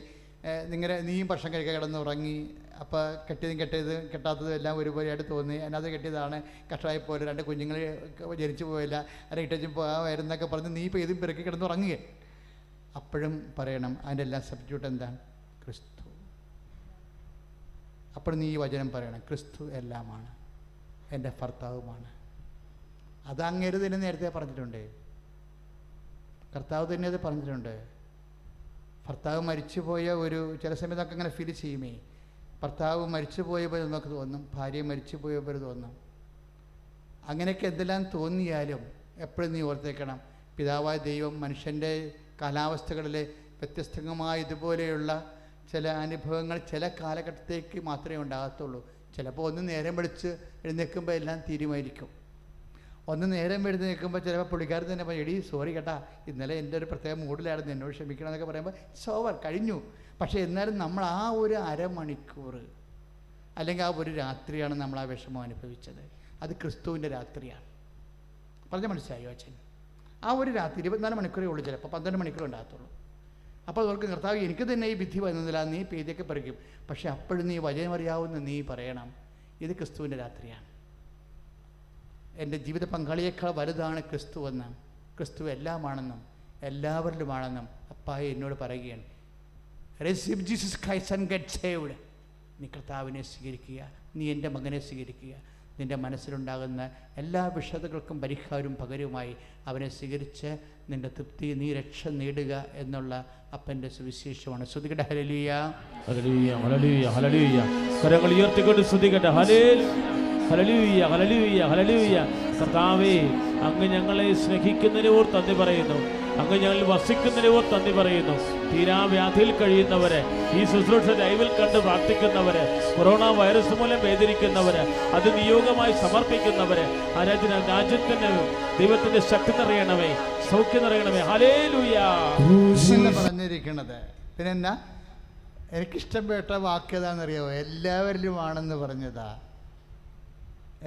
നീയും ഭക്ഷണം കഴിക്കാൻ കിടന്നുറങ്ങി. അപ്പോൾ കെട്ടാത്തതും എല്ലാം ഒരുപോലെയായിട്ട് തോന്നി. അതിനകത്ത് കെട്ടിയതാണ്, കഷ്ടമായി പോലെ 2 കുഞ്ഞുങ്ങൾ ജനിച്ചു പോയില്ല, ഇട്ടച്ചും പോകാമായിരുന്നൊക്കെ പറഞ്ഞ് നീ ഇപ്പോൾ ഇതും പിറക്കി കിടന്നുറങ്ങുക. അപ്പോഴും പറയണം അതിൻ്റെ എല്ലാം സബ്സ്റ്റിറ്റ്യൂട്ട് എന്താണ്? ക്രിസ്തു. അപ്പോൾ നീ ഈ വചനം പറയണം, ക്രിസ്തു എല്ലാമാണ്, എൻ്റെ ഭർത്താവുമാണ്, അത് അങ്ങേര് തന്നെ നേരത്തെ പറഞ്ഞിട്ടുണ്ട്. കർത്താവ് തന്നെ അത് പറഞ്ഞിട്ടുണ്ട്. ഭർത്താവ് മരിച്ചുപോയ ചില സമയത്തൊക്കെ അങ്ങനെ ഫീൽ ചെയ്യുമേ. ഭർത്താവ് മരിച്ചു പോയ പോലെ നമുക്ക് തോന്നും, ഭാര്യ മരിച്ചു പോയ പോലെ തോന്നും. അങ്ങനെയൊക്കെ എന്തെല്ലാം തോന്നിയാലും എപ്പോഴും നീ ഓർത്തേക്കണം, പിതാവായ ദൈവം മനുഷ്യൻ്റെ കാലാവസ്ഥകളിലെ വ്യത്യസ്തമായ ഇതുപോലെയുള്ള ചില അനുഭവങ്ങൾ ചില കാലഘട്ടത്തേക്ക് മാത്രമേ ഉണ്ടാകത്തുള്ളൂ. ചിലപ്പോൾ ഒന്ന് നേരം വെളിച്ച് എഴുന്നേൽക്കുമ്പോൾ എല്ലാം തീരുമാനിക്കും. ഒന്ന് നേരം എഴുന്നേൽക്കുമ്പോൾ ചിലപ്പോൾ പുള്ളിക്കാരൻ തന്നെ പറയും, എടീ സോറി കേട്ടാ, ഇന്നലെ എൻ്റെ ഒരു പ്രത്യേക മൂഡിലായിരുന്നു, എന്നോട് ക്ഷമിക്കണം എന്നൊക്കെ പറയുമ്പോൾ സോവർ കഴിഞ്ഞു. പക്ഷേ എന്നാലും നമ്മൾ ആ ഒരു അരമണിക്കൂർ അല്ലെങ്കിൽ ആ ഒരു രാത്രിയാണ് നമ്മൾ ആ വിഷമം അനുഭവിച്ചത്. അത് ക്രിസ്തുവിൻ്റെ രാത്രിയാണ്. പറഞ്ഞ മനസ്സിലായോ അച്ഛൻ? ആ ഒരു രാത്രി 24 മണിക്കൂറേ ഉള്ളൂ, ചിലപ്പോൾ 12 മണിക്കൂർ ഉണ്ടാകത്തുള്ളൂ. അപ്പോൾ അവർക്ക് കർത്താവ് എനിക്ക് തന്നെ ഈ വിധി വന്നതില്ല, നീ പേതിയൊക്കെ പറിക്കും. പക്ഷേ അപ്പോഴും നീ വചനമറിയാവുന്ന നീ പറയണം, ഇത് ക്രിസ്തുവിൻ്റെ രാത്രിയാണ്. എൻ്റെ ജീവിത പങ്കാളിയേക്കാൾ വലുതാണ് ക്രിസ്തു എന്ന്, ക്രിസ്തു എല്ലാമാണെന്നും എല്ലാവരിലുമാണെന്നും അപ്പായി എന്നോട് പറയുകയാണ്. Receive Jesus Christ and get saved. നീ കർത്താവിനെ സ്വീകരിക്കുക, നീ എൻ്റെ മകനെ സ്വീകരിക്കുക. നിൻ്റെ മനസ്സിലുണ്ടാകുന്ന എല്ലാ വിഷതകൾക്കും പരിഹാരവും പകരവുമായി അവനെ സ്വീകരിച്ച് നിൻ്റെ തൃപ്തി, നീ രക്ഷ നേടുക എന്നുള്ള അപ്പൻ്റെ സുവിശേഷമാണ്. സ്തുതിക്കട്ടെ. ഹല്ലേലൂയ, ഹല്ലേലൂയ, ഹല്ലേലൂയ, ഹല്ലേലൂയ. കരങ്ങൾ ഉയർത്തിക്കൊണ്ട് സ്തുതിക്കട്ടെ. ഹല്ലേലൂയ, ഹല്ലേലൂയ, ഹല്ലേലൂയ. കർത്താവേ, അങ്ങ് ഞങ്ങളെ സ്നേഹിക്കുന്നതിനെ ഓർത്ത് നന്ദി പറയുന്നു. അങ്ങ് ഞങ്ങളിൽ വസിക്കുന്നതിനെ ഓർത്ത് നന്ദി പറയുന്നു. തീരാവ്യാധിയിൽ കഴിയുന്നവരെ, ഈ ശുശ്രൂഷ ലൈവിൽ കണ്ട് പ്രാർത്ഥിക്കുന്നവരെ, കൊറോണ വൈറസ് മൂലം വേദനിക്കുന്നവരെ, അത് നിയോഗമായി സമർപ്പിക്കുന്നവരെ, രാജ്യത്തിന് ദൈവത്തിന്റെ ശക്തി നിറയണമേ, സൗഖ്യം നിറയണമേ. ഹല്ലേലൂയ പറഞ്ഞിരിക്കുന്നത്. പിന്നെന്നാ എനിക്കിഷ്ടപ്പെട്ട വാക്ക് ഏതാണെന്നറിയാമോ? എല്ലാവരിലുമാണെന്ന് പറഞ്ഞതാ.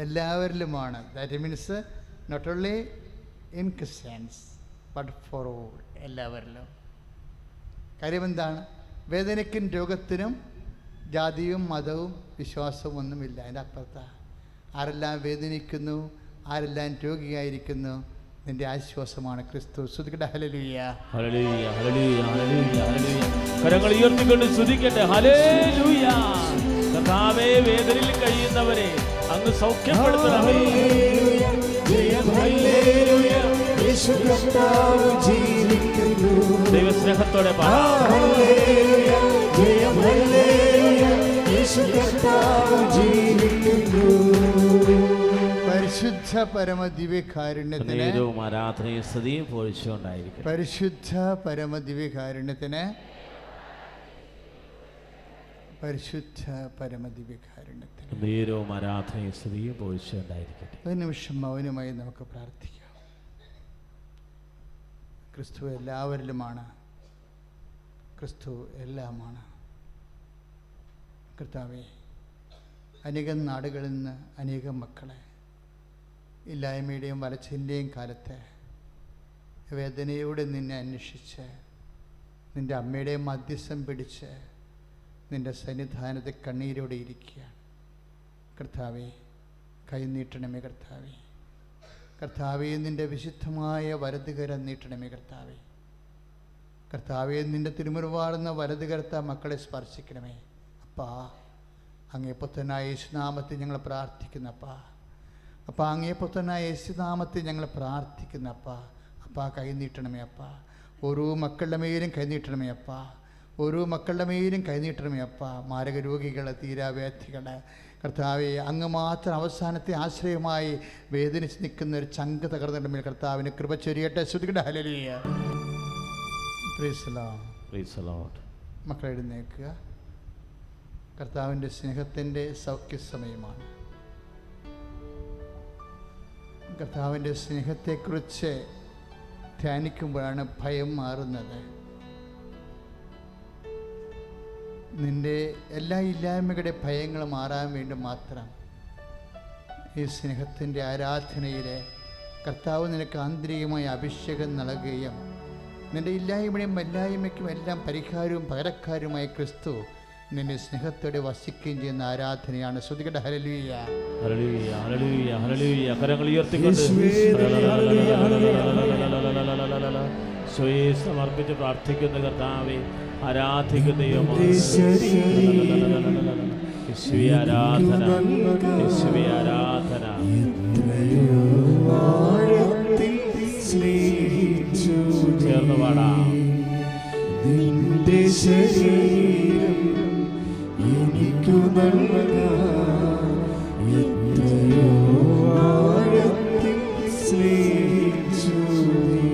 എല്ലാവരിലുമാണ്. That means not only in Christians but for all, എല്ലാവരിലും. കാര്യം എന്താണ്? വേദനയ്ക്കും രോഗത്തിനും ജാതിയും മതവും വിശ്വാസവും ഒന്നുമില്ല. അതിൻ്റെ അപ്പുറത്താണ്. ആരെല്ലാം വേദനിക്കുന്നു, ആരെല്ലാം രോഗിയായിരിക്കുന്നു, നിന്റെ ആശ്വാസമാണ് ക്രിസ്തു. സ്തുതിക്കട്ടെ. ഹല്ലേലൂയ, ഹല്ലേലൂയ, ഹല്ലേലൂയ, ഹല്ലേലൂയ, ഹല്ലേലൂയ. കരങ്ങൾ ഉയർത്തിക്കൊണ്ട് സ്തുതിക്കട്ടെ. ഹല്ലേലൂയ. കർത്താവേ, വേദനയിൽ കഴിയുന്നവരെ അങ്ങ് സൗഖ്യപ്പെടുത്തണമേ. ദൈവസ്നേഹത്തോടെ പരിശുദ്ധ പരമദിവ്യകാരുണ്യത്തിന് ആരാധനയും സ്തുതിയും പോഴ്ചയുണ്ടായിരിക്കും. പരിശുദ്ധ പരമദിവ്യകാരുണ്യത്തിന്, പരിശുദ്ധ പരമദിവ്യകാരുണ്യത്തിന് നേരവും ആരാധനയും സ്തുതിയും പോഴ്ചയുണ്ടായിരിക്കട്ടെ. ഒരു നിമിഷം മൗനമായി നമുക്ക് പ്രാർത്ഥിക്കാം. ക്രിസ്തു എല്ലാവരിലുമാണ്, ക്രിസ്തു എല്ലാമാണ്. കർത്താവേ, അനേകം നാടുകളിൽ നിന്ന് അനേകം മക്കളെ ഇല്ലായ്മയുടെയും വലച്ചിൻ്റെയും കാലത്ത് വേദനയോടെ നിന്നെ അന്വേഷിച്ച് നിൻ്റെ അമ്മയുടെയും മധ്യസ്ഥം പിടിച്ച് നിൻ്റെ സന്നിധാനത്തെ കണ്ണീരോടെ ഇരിക്കുകയാണ്. കർത്താവേ, കൈനീട്ടണമേ. കർത്താവേ, കർത്താവേ, നിൻ്റെ വിശുദ്ധമായ വലതുകരം നീട്ടണമേ. കർത്താവേ, കർത്താവേ, നിൻ്റെ തിരുമുറുവാടുന്ന വലതുകരത്ത മക്കളെ സ്പർശിക്കണമേ. അപ്പാ, അങ്ങേ പുത്രനായ യേശുനാമത്തിൽ ഞങ്ങൾ പ്രാർത്ഥിക്കുന്നപ്പാ. അപ്പാ, അങ്ങേ പുത്രനായ യേശുനാമത്തിൽ ഞങ്ങൾ പ്രാർത്ഥിക്കുന്നപ്പാ. അപ്പാ, കൈനീട്ടണമേ. അപ്പാ, ഓരോ മക്കളുടെ മേലും കൈനീട്ടണമേ. അപ്പാ, ഓരോ മക്കളുടെ മേലും കൈനീട്ടണമേ. അപ്പാ, മാരക രോഗികൾ, തീരാവ്യാധികൾ, കർത്താവെ, അങ്ങ് മാത്രം അവസാനത്തെ ആശ്രയമായി വേദനിച്ച് നിൽക്കുന്ന ഒരു ചങ്ക് തകർന്നിട്ടുണ്ടെങ്കിൽ കർത്താവിന് കൃപ ചൊരിയട്ടെ. ശ്രുതിക്കട്ടെ. ഹല്ലേലൂയ. Praise the Lord. Praise the Lord. മക്കളെ, എഴുന്നേൽക്കുക. കർത്താവിൻ്റെ സ്നേഹത്തിൻ്റെ സൗഖ്യ സമയമാണ്. കർത്താവിൻ്റെ സ്നേഹത്തെക്കുറിച്ച് ധ്യാനിക്കുമ്പോഴാണ് ഭയം മാറുന്നത്. നിൻ്റെ എല്ലാ ഇല്ലായ്മകളുടെ ഭയങ്ങൾ മാറാൻ വേണ്ടി മാത്രം ഈ സ്നേഹത്തിൻ്റെ ആരാധനയിലെ കർത്താവ് നിനക്ക് ആന്തരികമായ അഭിഷേകം നൽകുകയും നിൻ്റെ ഇല്ലായ്മയും വല്ലായ്മയ്ക്കും എല്ലാം പരിഹാരവും പകരക്കാരുമായ ക്രിസ്തു നിന്നെ സ്നേഹത്തോടെ വസിക്കുകയും ചെയ്യുന്ന ആരാധനയാണ്. ശ്രുതികട്ടെ. ഹല്ലേലൂയ, ഹല്ലേലൂയ, ഹല്ലേലൂയ, ഹല്ലേലൂയ. കരങ്ങൾ ഉയർത്തിക്കൊണ്ട് സ്വയം സമർപ്പിച്ച് പ്രാർത്ഥിക്കുന്ന കർത്താവേ, ആരാധിക്കുന്ന ദൈവമേ, യേശുവേ ആരാധന, യേശുവേ ആരാധന. ആഴത്തിൽ സ്നേഹിച്ചു ചേർന്ന് പാടാം. നിന്റെ ശരീരം എനിക്കു നൽകാൻ എത്രയോ ആഴത്തിൽ സ്നേഹിച്ചു നീ.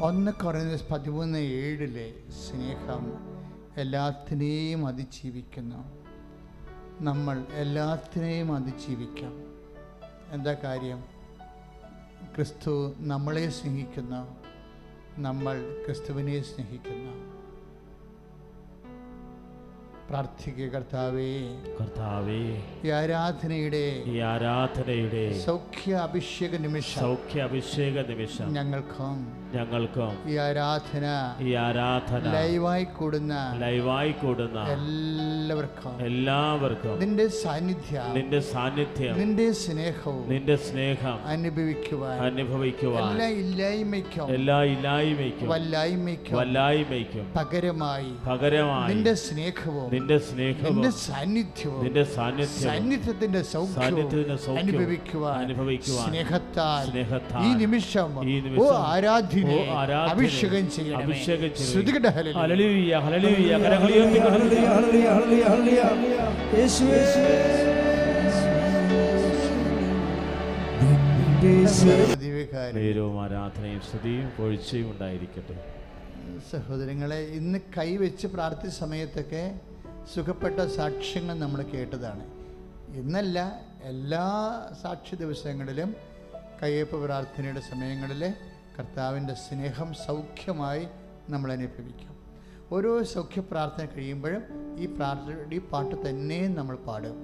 1 കൊരിന്ത്യർ 13:7 സ്നേഹം എല്ലാത്തിനെയും അതിജീവിക്കുന്നു. നമ്മൾ എല്ലാത്തിനെയും അതിജീവിക്കാം. എന്താ കാര്യം? ക്രിസ്തു നമ്മളെ സ്നേഹിക്കുന്നു, നമ്മൾ ക്രിസ്തുവിനെ സ്നേഹിക്കുന്നു. പ്രാർത്ഥിക്കുക, കർത്താവേ, കർത്താവേ, ഈ ആരാധനയുടെ സൗഖ്യ അഭിഷേക നിമിഷം ഞങ്ങൾക്കും ഈ ആരാധന ലൈവായി കൂടുന്ന എല്ലാവർക്കും നിന്റെ സാന്നിധ്യം നിന്റെ സ്നേഹം അനുഭവിക്കുവാൻ എല്ലാ ഇല്ലായ്മയ്ക്കും വല്ലായ്മയ്ക്കും പകരമായി നിന്റെ സ്നേഹവും നിന്റെ സാന്നിധ്യത്തിന്റെ സൗഖ്യവും അനുഭവിക്കുവാൻ സ്നേഹത്താൽ ഈ നിമിഷം ആരാധ്യനെ അഭിഷേകം ചെയ്യണമേ. ശ്രുതികട ഹല്ലേലൂയ, ഹല്ലേലൂയ. കരങ്ങൾ ഉയർത്തി യേശുവേ. ആരാധനയും സ്തുതിയും പൊഴിച്ചയും ഉണ്ടായിരിക്കട്ടെ. സഹോദരങ്ങളെ, ഇന്ന് കൈവച്ച് പ്രാർത്ഥിച്ച സമയത്തൊക്കെ സുഖപ്പെട്ട സാക്ഷ്യങ്ങൾ നമ്മൾ കേട്ടതാണ്. ഇന്നല്ല, എല്ലാ സാക്ഷ്യ ദിവസങ്ങളിലും കയ്യൊപ്പ് പ്രാർത്ഥനയുടെ സമയങ്ങളിൽ കർത്താവിൻ്റെ സ്നേഹം സൗഖ്യമായി നമ്മൾ അനുഭവിക്കും. ഓരോ സൗഖ്യ പ്രാർത്ഥന കഴിയുമ്പോഴും ഈ പാട്ട് തന്നെ നമ്മൾ പാടും.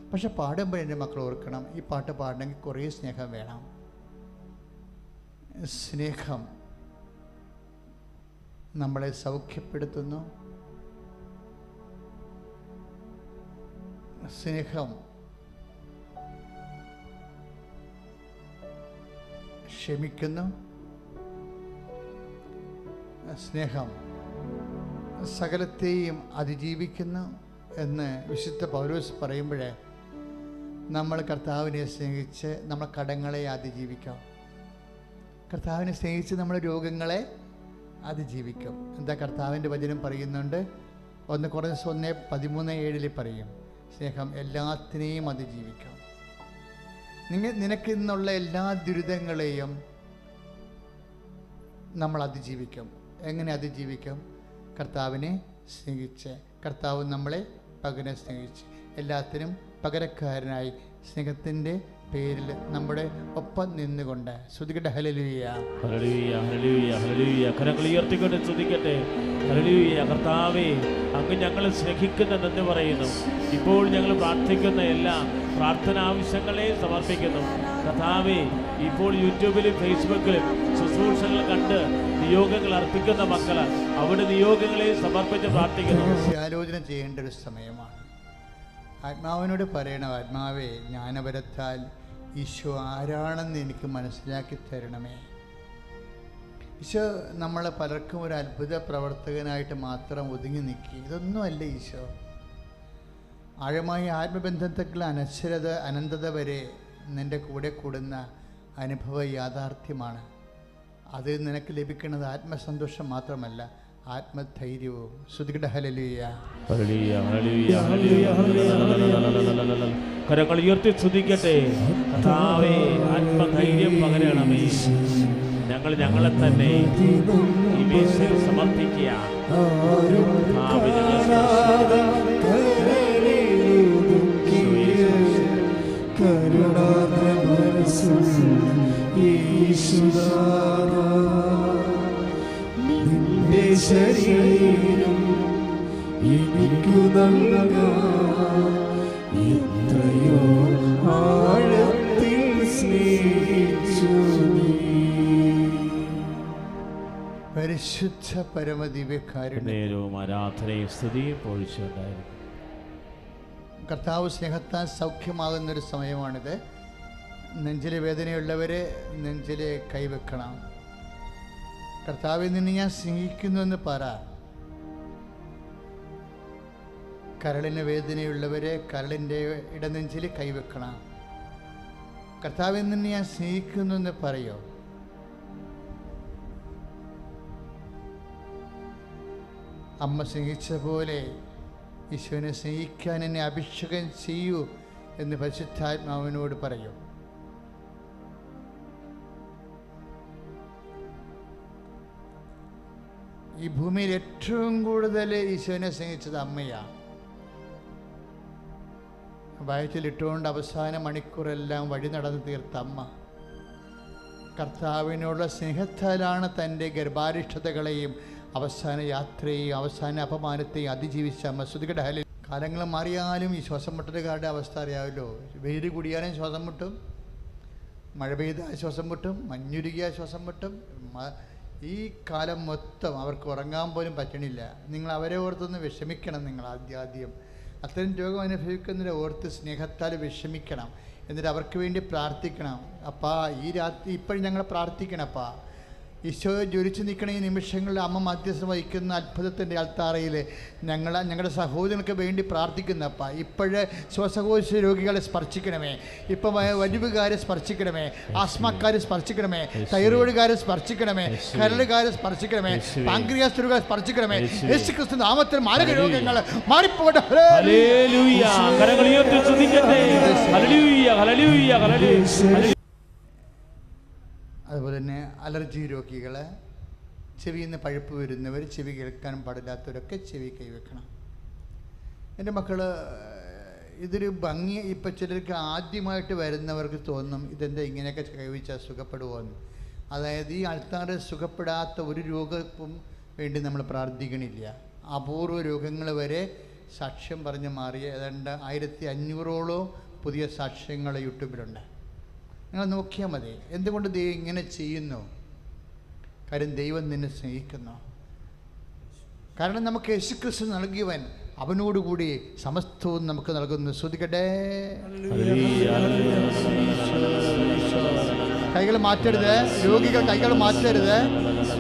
പക്ഷെ പാടുമ്പോൾ എൻ്റെ മക്കൾ ഓർക്കണം, ഈ പാട്ട് പാടണമെങ്കിൽ കുറേ സ്നേഹം വേണം. സ്നേഹം നമ്മളെ സൗഖ്യപ്പെടുത്തുന്നു. സ്നേഹം ക്ഷമിക്കുന്നു. സ്നേഹം സകലത്തെയും അതിജീവിക്കുന്നു എന്ന് വിശുദ്ധ പൗലോസ് പറയുമ്പോഴേ നമ്മൾ കർത്താവിനെ സ്നേഹിച്ച് നമ്മൾ കടങ്ങളെ അതിജീവിക്കാം. കർത്താവിനെ സ്നേഹിച്ച് നമ്മൾ രോഗങ്ങളെ അതിജീവിക്കും. എന്താ കർത്താവിൻ്റെ വചനം പറയുന്നുണ്ട്? 1 കൊരിന്ത്യർ 1:13-7 പറയും, സ്നേഹം എല്ലാത്തിനെയും അതിജീവിക്കാം. നിനക്കിന്നുള്ള എല്ലാ ദുരിതങ്ങളെയും നമ്മൾ അതിജീവിക്കും. എങ്ങനെ അതിജീവിക്കും? കർത്താവിനെ സ്നേഹിച്ച്. കർത്താവ് നമ്മളെ പകരം സ്നേഹിച്ച് എല്ലാത്തിനും പകരക്കാരനായി സ്നേഹത്തിൻ്റെ പേരിൽ നമ്മുടെ ഒപ്പം നിന്നുകൊണ്ട് സ്തുതിക്കട്ടെ. ഹല്ലേലൂയ, ഹല്ലേലൂയ, ഹല്ലേലൂയ, ഹല്ലേലൂയ. കരങ്ങൾ ഉയർത്തിക്കൊണ്ട് സ്തുതിക്കട്ടെ. ഹല്ലേലൂയ. കർത്താവേ, അങ്ങ് ഞങ്ങളെ സ്നേഹിക്കുന്നെന്ന് പറയുന്നു. ഇപ്പോൾ ഞങ്ങൾ പ്രാർത്ഥിക്കുന്ന എല്ലാ പ്രാർത്ഥനാവശ്യങ്ങളെ സമർപ്പിക്കുന്നു. കർത്താവേ, ഇപ്പോൾ യൂട്യൂബിലും ഫേസ്ബുക്കിലും ശുശ്രൂഷകൾ കണ്ട് നിയോഗങ്ങൾ അർപ്പിക്കുന്ന മക്കൾ അവിടെ നിയോഗങ്ങളെ സമർപ്പിച്ച് പ്രാർത്ഥിക്കുന്നു. ആലോചന ചെയ്യേണ്ട ഒരു സമയമാണ്. ആത്മാവിനോട് പറയണം, ആത്മാവേ, ജ്ഞാനപരത്താൽ ഈശോ ആരാണെന്ന് എനിക്ക് മനസ്സിലാക്കി തരണമേ. ഈശോ നമ്മളെ പലർക്കും ഒരു അത്ഭുത പ്രവർത്തകനായിട്ട് മാത്രം ഒതുങ്ങി നിൽക്കി. ഇതൊന്നുമല്ല ഈശോ. ആഴമായ ആത്മബന്ധത്തേക്കുള്ള അനന്തത വരെ നിൻ്റെ കൂടെ കൂടുന്ന അനുഭവ യാഥാർത്ഥ്യമാണ്. അത് നിനക്ക് ലഭിക്കുന്നത് ആത്മസന്തോഷം മാത്രമല്ല, ആത്മധൈര്യവും. ശ്രുതികട ഹല്ലേലൂയ, ഹല്ലേലൂയ, ഹല്ലേലൂയ, ഹല്ലേലൂയ. കരങ്ങൾ ഉയർത്തി സ്തുതിക്കട്ടെ. കർത്താവേ, ആത്മധൈര്യം പകരണമേ. ഞങ്ങളെ തന്നെ ഈ മേശയിൽ സമർപ്പിക്കുക. നിന്റെ ശരീരം എനിക്കു നൽകാൻ എത്രയോ ആഴത്തിൽ സ്നേഹിച്ചു നീ. പരിശുദ്ധ പരമദിവ്യകാരുണ്യം ആരാധനയും സ്തുതിയും പൊഴിച്ചുണ്ടായിരുന്നു. കർത്താവ് സ്നേഹത്താൽ സൗഖ്യമാകുന്നൊരു സമയമാണിത്. നെഞ്ചിലെ വേദനയുള്ളവരെ നെഞ്ചിലെ കൈവെക്കണം. കർത്താവിൽ നിന്ന് ഞാൻ സ്നേഹിക്കുന്നു എന്ന് പറ. കരളിന് വേദനയുള്ളവരെ കരളിൻ്റെ ഇടനെഞ്ചിൽ കൈവെക്കണം. കർത്താവെ നിന്നെ ഞാൻ സ്നേഹിക്കുന്നു എന്ന് പറയോ? അമ്മ സ്നേഹിച്ച പോലെ ഈശോനെ സ്നേഹിക്കാൻ എന്നെ അഭിഷേകം ചെയ്യൂ എന്ന് പരിശുദ്ധാത്മാവിനോട് പറയൂ. ഈ ഭൂമിയിൽ ഏറ്റവും കൂടുതൽ ഈശോനെ സ്നേഹിച്ചത് അമ്മയാണ്. വയറ്റിലിട്ടുകൊണ്ട് അവസാന മണിക്കൂറെല്ലാം വഴി നടന്ന് തീർത്ത അമ്മ കർത്താവിനോടുള്ള സ്നേഹത്താലാണ് തൻ്റെ ഗർഭാരിഷ്ഠതകളെയും അവസാന യാത്രയെയും അവസാന അപമാനത്തെയും അതിജീവിച്ച അമ്മ. ശ്രുതികട ഹല്ലേലൂയ. കാലങ്ങൾ മാറിയാലും ഈ ശ്വാസം മുട്ടലുകാരുടെ അവസ്ഥ അറിയാമല്ലോ. വെയിൽ കൂടിയാലും ശ്വാസം മുട്ടും, മഴ പെയ്താൽ ശ്വാസം മുട്ടും, മഞ്ഞുരുകിയാൽ ശ്വാസം മുട്ടും. ഈ കാലം മൊത്തം അവർക്ക് ഉറങ്ങാൻ പോലും പറ്റണില്ല. നിങ്ങൾ അവരെ ഓർത്തൊന്ന് വിഷമിക്കണം. നിങ്ങൾ ആദ്യം അത്തരം രോഗം അനുഭവിക്കുന്നവരെ ഓർത്ത് സ്നേഹത്താൽ വിഷമിക്കണം. എന്നിട്ട് അവർക്ക് വേണ്ടി പ്രാർത്ഥിക്കണം. അപ്പാ ഈ രാത്രി ഇപ്പോഴും ഞങ്ങൾ പ്രാർത്ഥിക്കണം. അപ്പാ ഈശോ ജ്വലിച്ച് നിൽക്കണ ഈ നിമിഷങ്ങളിൽ അമ്മ മധ്യസ്ഥം വഹിക്കുന്ന അത്ഭുതത്തിൻ്റെ അൾത്താറയിൽ ഞങ്ങളുടെ സഹോദരങ്ങൾക്ക് വേണ്ടി പ്രാർത്ഥിക്കുന്നപ്പ. ഇപ്പോഴേ ശ്വാസകോശ രോഗികളെ സ്പർശിക്കണമേ. ഇപ്പം വലിവുകാരെ സ്പർശിക്കണമേ, ആസ്മക്കാരെ സ്പർശിക്കണമേ, തൈറോയിഡുകാരെ സ്പർശിക്കണമേ, കരളുകാരെ സ്പർശിക്കണമേ, പാങ്ക്രിയാസ് രോഗികളെ സ്പർശിക്കണമേ. യേശുക്രിസ്തു നാമത്തിൽ മാരക രോഗങ്ങൾ മാറിപ്പോകട്ടെ. അതുപോലെ തന്നെ അലർജി രോഗികൾ, ചെവിയിൽ നിന്ന് പഴുപ്പ് വരുന്നവർ, ചെവി കേൾക്കാൻ പാടില്ലാത്തവരൊക്കെ ചെവി കൈവെക്കണം. എൻ്റെ മക്കൾ, ഇതൊരു ഭംഗി. ഇപ്പം ചിലർക്ക് ആദ്യമായിട്ട് വരുന്നവർക്ക് തോന്നും ഇതെന്താ ഇങ്ങനെയൊക്കെ കൈവച്ചാൽ സുഖപ്പെടുമോ എന്ന്. അതായത് ഈ ആൾക്കാരെ സുഖപ്പെടാത്ത ഒരു രോഗവും വേണ്ടി നമ്മൾ പ്രാർത്ഥിക്കണില്ല. അപൂർവ രോഗങ്ങൾ വരെ സാക്ഷ്യം പറഞ്ഞ് മാറിയ ഏതാണ്ട് 1500ഓളം പുതിയ സാക്ഷ്യങ്ങൾ യൂട്യൂബിലുണ്ട്. നിങ്ങൾ നോക്കിയാൽ മതി. എന്തുകൊണ്ട് ദൈവം ഇങ്ങനെ ചെയ്യുന്നു? കാര്യം ദൈവം നിന്നെ സ്നേഹിക്കുന്നു. കാരണം നമുക്ക് യേശുക്രിസ്തു നൽകിയവൻ അവനോടുകൂടി സമസ്തവും നമുക്ക് നൽകുന്നു. ശ്രദ്ധിക്കട്ടെ. കൈകൾ മാറ്റരുത് രോഗികൾ, കൈകൾ മാറ്റരുത്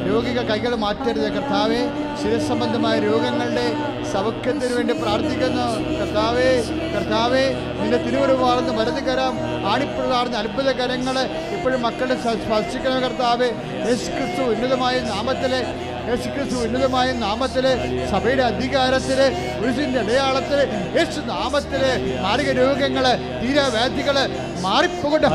രോഗികൾ, കൈകൾ മാറ്റരുത്. കർത്താവേ, ശിരസംബന്ധമായ രോഗങ്ങളുടെ സൗഖ്യത്തിന് വേണ്ടി പ്രാർത്ഥിക്കുന്നു. കർത്താവേ, കർത്താവേ, നിന്റെ തിരുവരുവാർന്ന് വലത് കരം ആണിപ്പിള്ളാർന്ന അത്ഭുത കരങ്ങൾ ഇപ്പോഴും മക്കളെ സ്പർശിക്കണം. കർത്താവേ, യേശുക്രിസ്തു ഉന്നതമായ നാമത്തിലെ, യേശുക്രിസ്തു ഉന്നതമായ നാമത്തില്, സഭയുടെ അധികാരത്തില്, പുരുഷന്റെ അടയാളത്തില്, യേശു നാമത്തില് മാരക രോഗങ്ങള്, തീരാവ്യാധികള് മാറിപ്പോകട്ടെ.